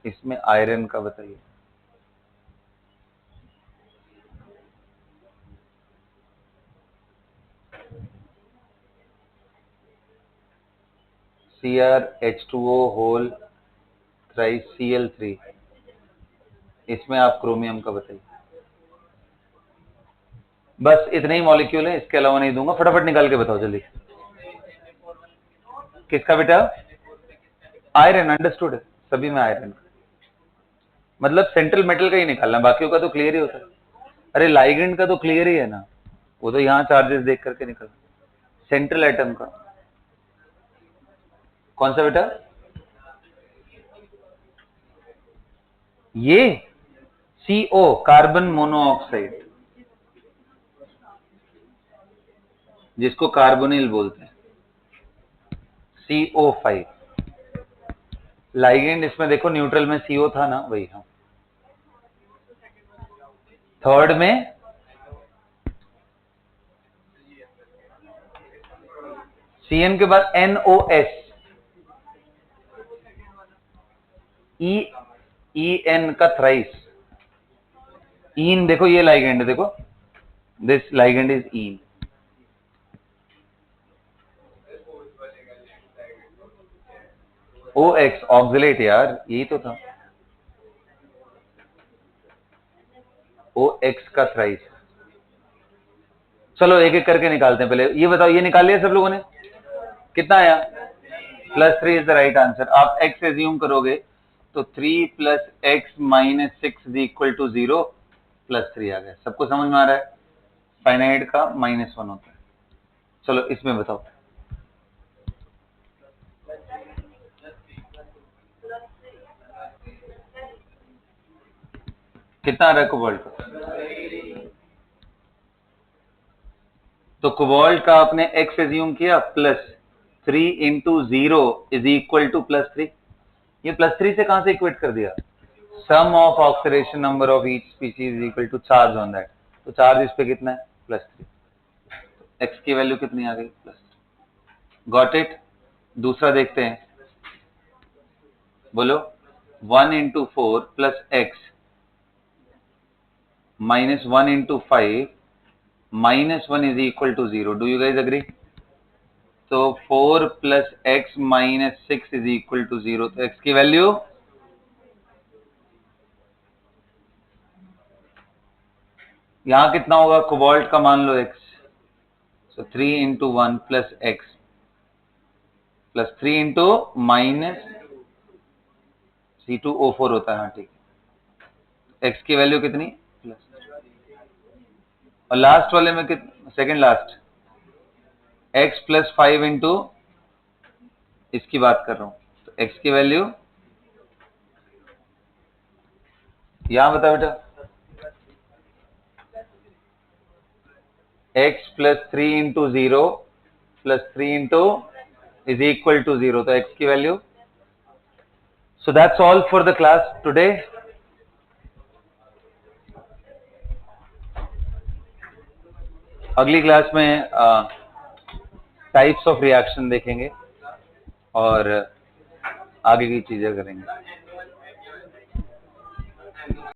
इसमें आयरन का बताइए। CrH2O होल थ्राइस Cl3, इसमें आप क्रोमियम का बताइए। बस इतने ही मॉलिक्यूल है, इसके अलावा नहीं दूंगा। फटाफट निकाल के बताओ जल्दी। किसका बेटा? आयरन, अंडरस्टूड है, सभी में आयरन। मतलब सेंट्रल मेटल का ही निकालना, बाकियों का तो क्लियर ही होता है। अरे लाइगेंड का तो क्लियर ही है ना, वो तो यहाँ चार्जेस देख करके निकल। सेंट्रल एटम का कौन सा बेटा? ये CO कार्बन मोनोऑक्साइड, जिसको कार्बोनिल बोलते हैं, CO5। लाइगेंड इसमें देखो न्यूट्रल में CO था ना, वही। हाँ, थर्ड में CN के बाद NOS, EN का थ्राइस। इन देखो, ये लाइगेंड देखो, this ligand is in. OX oxalate यार, यही तो था, OX का थ्राइस। चलो एक एक करके निकालते हैं। पहले ये बताओ, ये निकाल लिया सब लोगों ने? कितना आया? +3 इज द राइट आंसर। आप x एज्यूम करोगे तो 3 + x - 6 इज इक्वल टू 0, +3 आ गया। सबको समझ में आ रहा है? फाइनाइट का -1 होता है। चलो इसमें बताओ कितना आ रहा है कोबाल्ट का? तो कोबाल्ट का आपने x एज्यूम किया, +3 × 0 इज इक्वल टू +3। ये +3 से कहां से इक्वेट कर दिया? Sum of oxidation number of each species is equal to charge on that. तो चार्ज इस पे कितना है? +3। x की वैल्यू कितनी आ गई? +3। Got it? दूसरा देखते हैं, बोलो। 1 × 4 + x -1 × 5 -1 is equal to 0। Do you guys agree? तो 4 + x - 6 इज इक्वल टू 0। तो x की वैल्यू यहां कितना होगा? कोबाल्ट का मान लो x, so 3 × 1 + x +3 × -C2O4 होता है। हाँ ठीक है। x की वैल्यू कितनी? प्लस। और लास्ट वाले में कितना? सेकंड लास्ट, x + 5 × इसकी बात कर रहा हूं। तो x की वैल्यू यहां बता बेटा, x + 3 × 0 + 3 × इज इक्वल टू 0। तो x की value. So that's all for the class today. अगली क्लास में टाइप्स ऑफ रिएक्शन देखेंगे और आगे की चीजें करेंगे।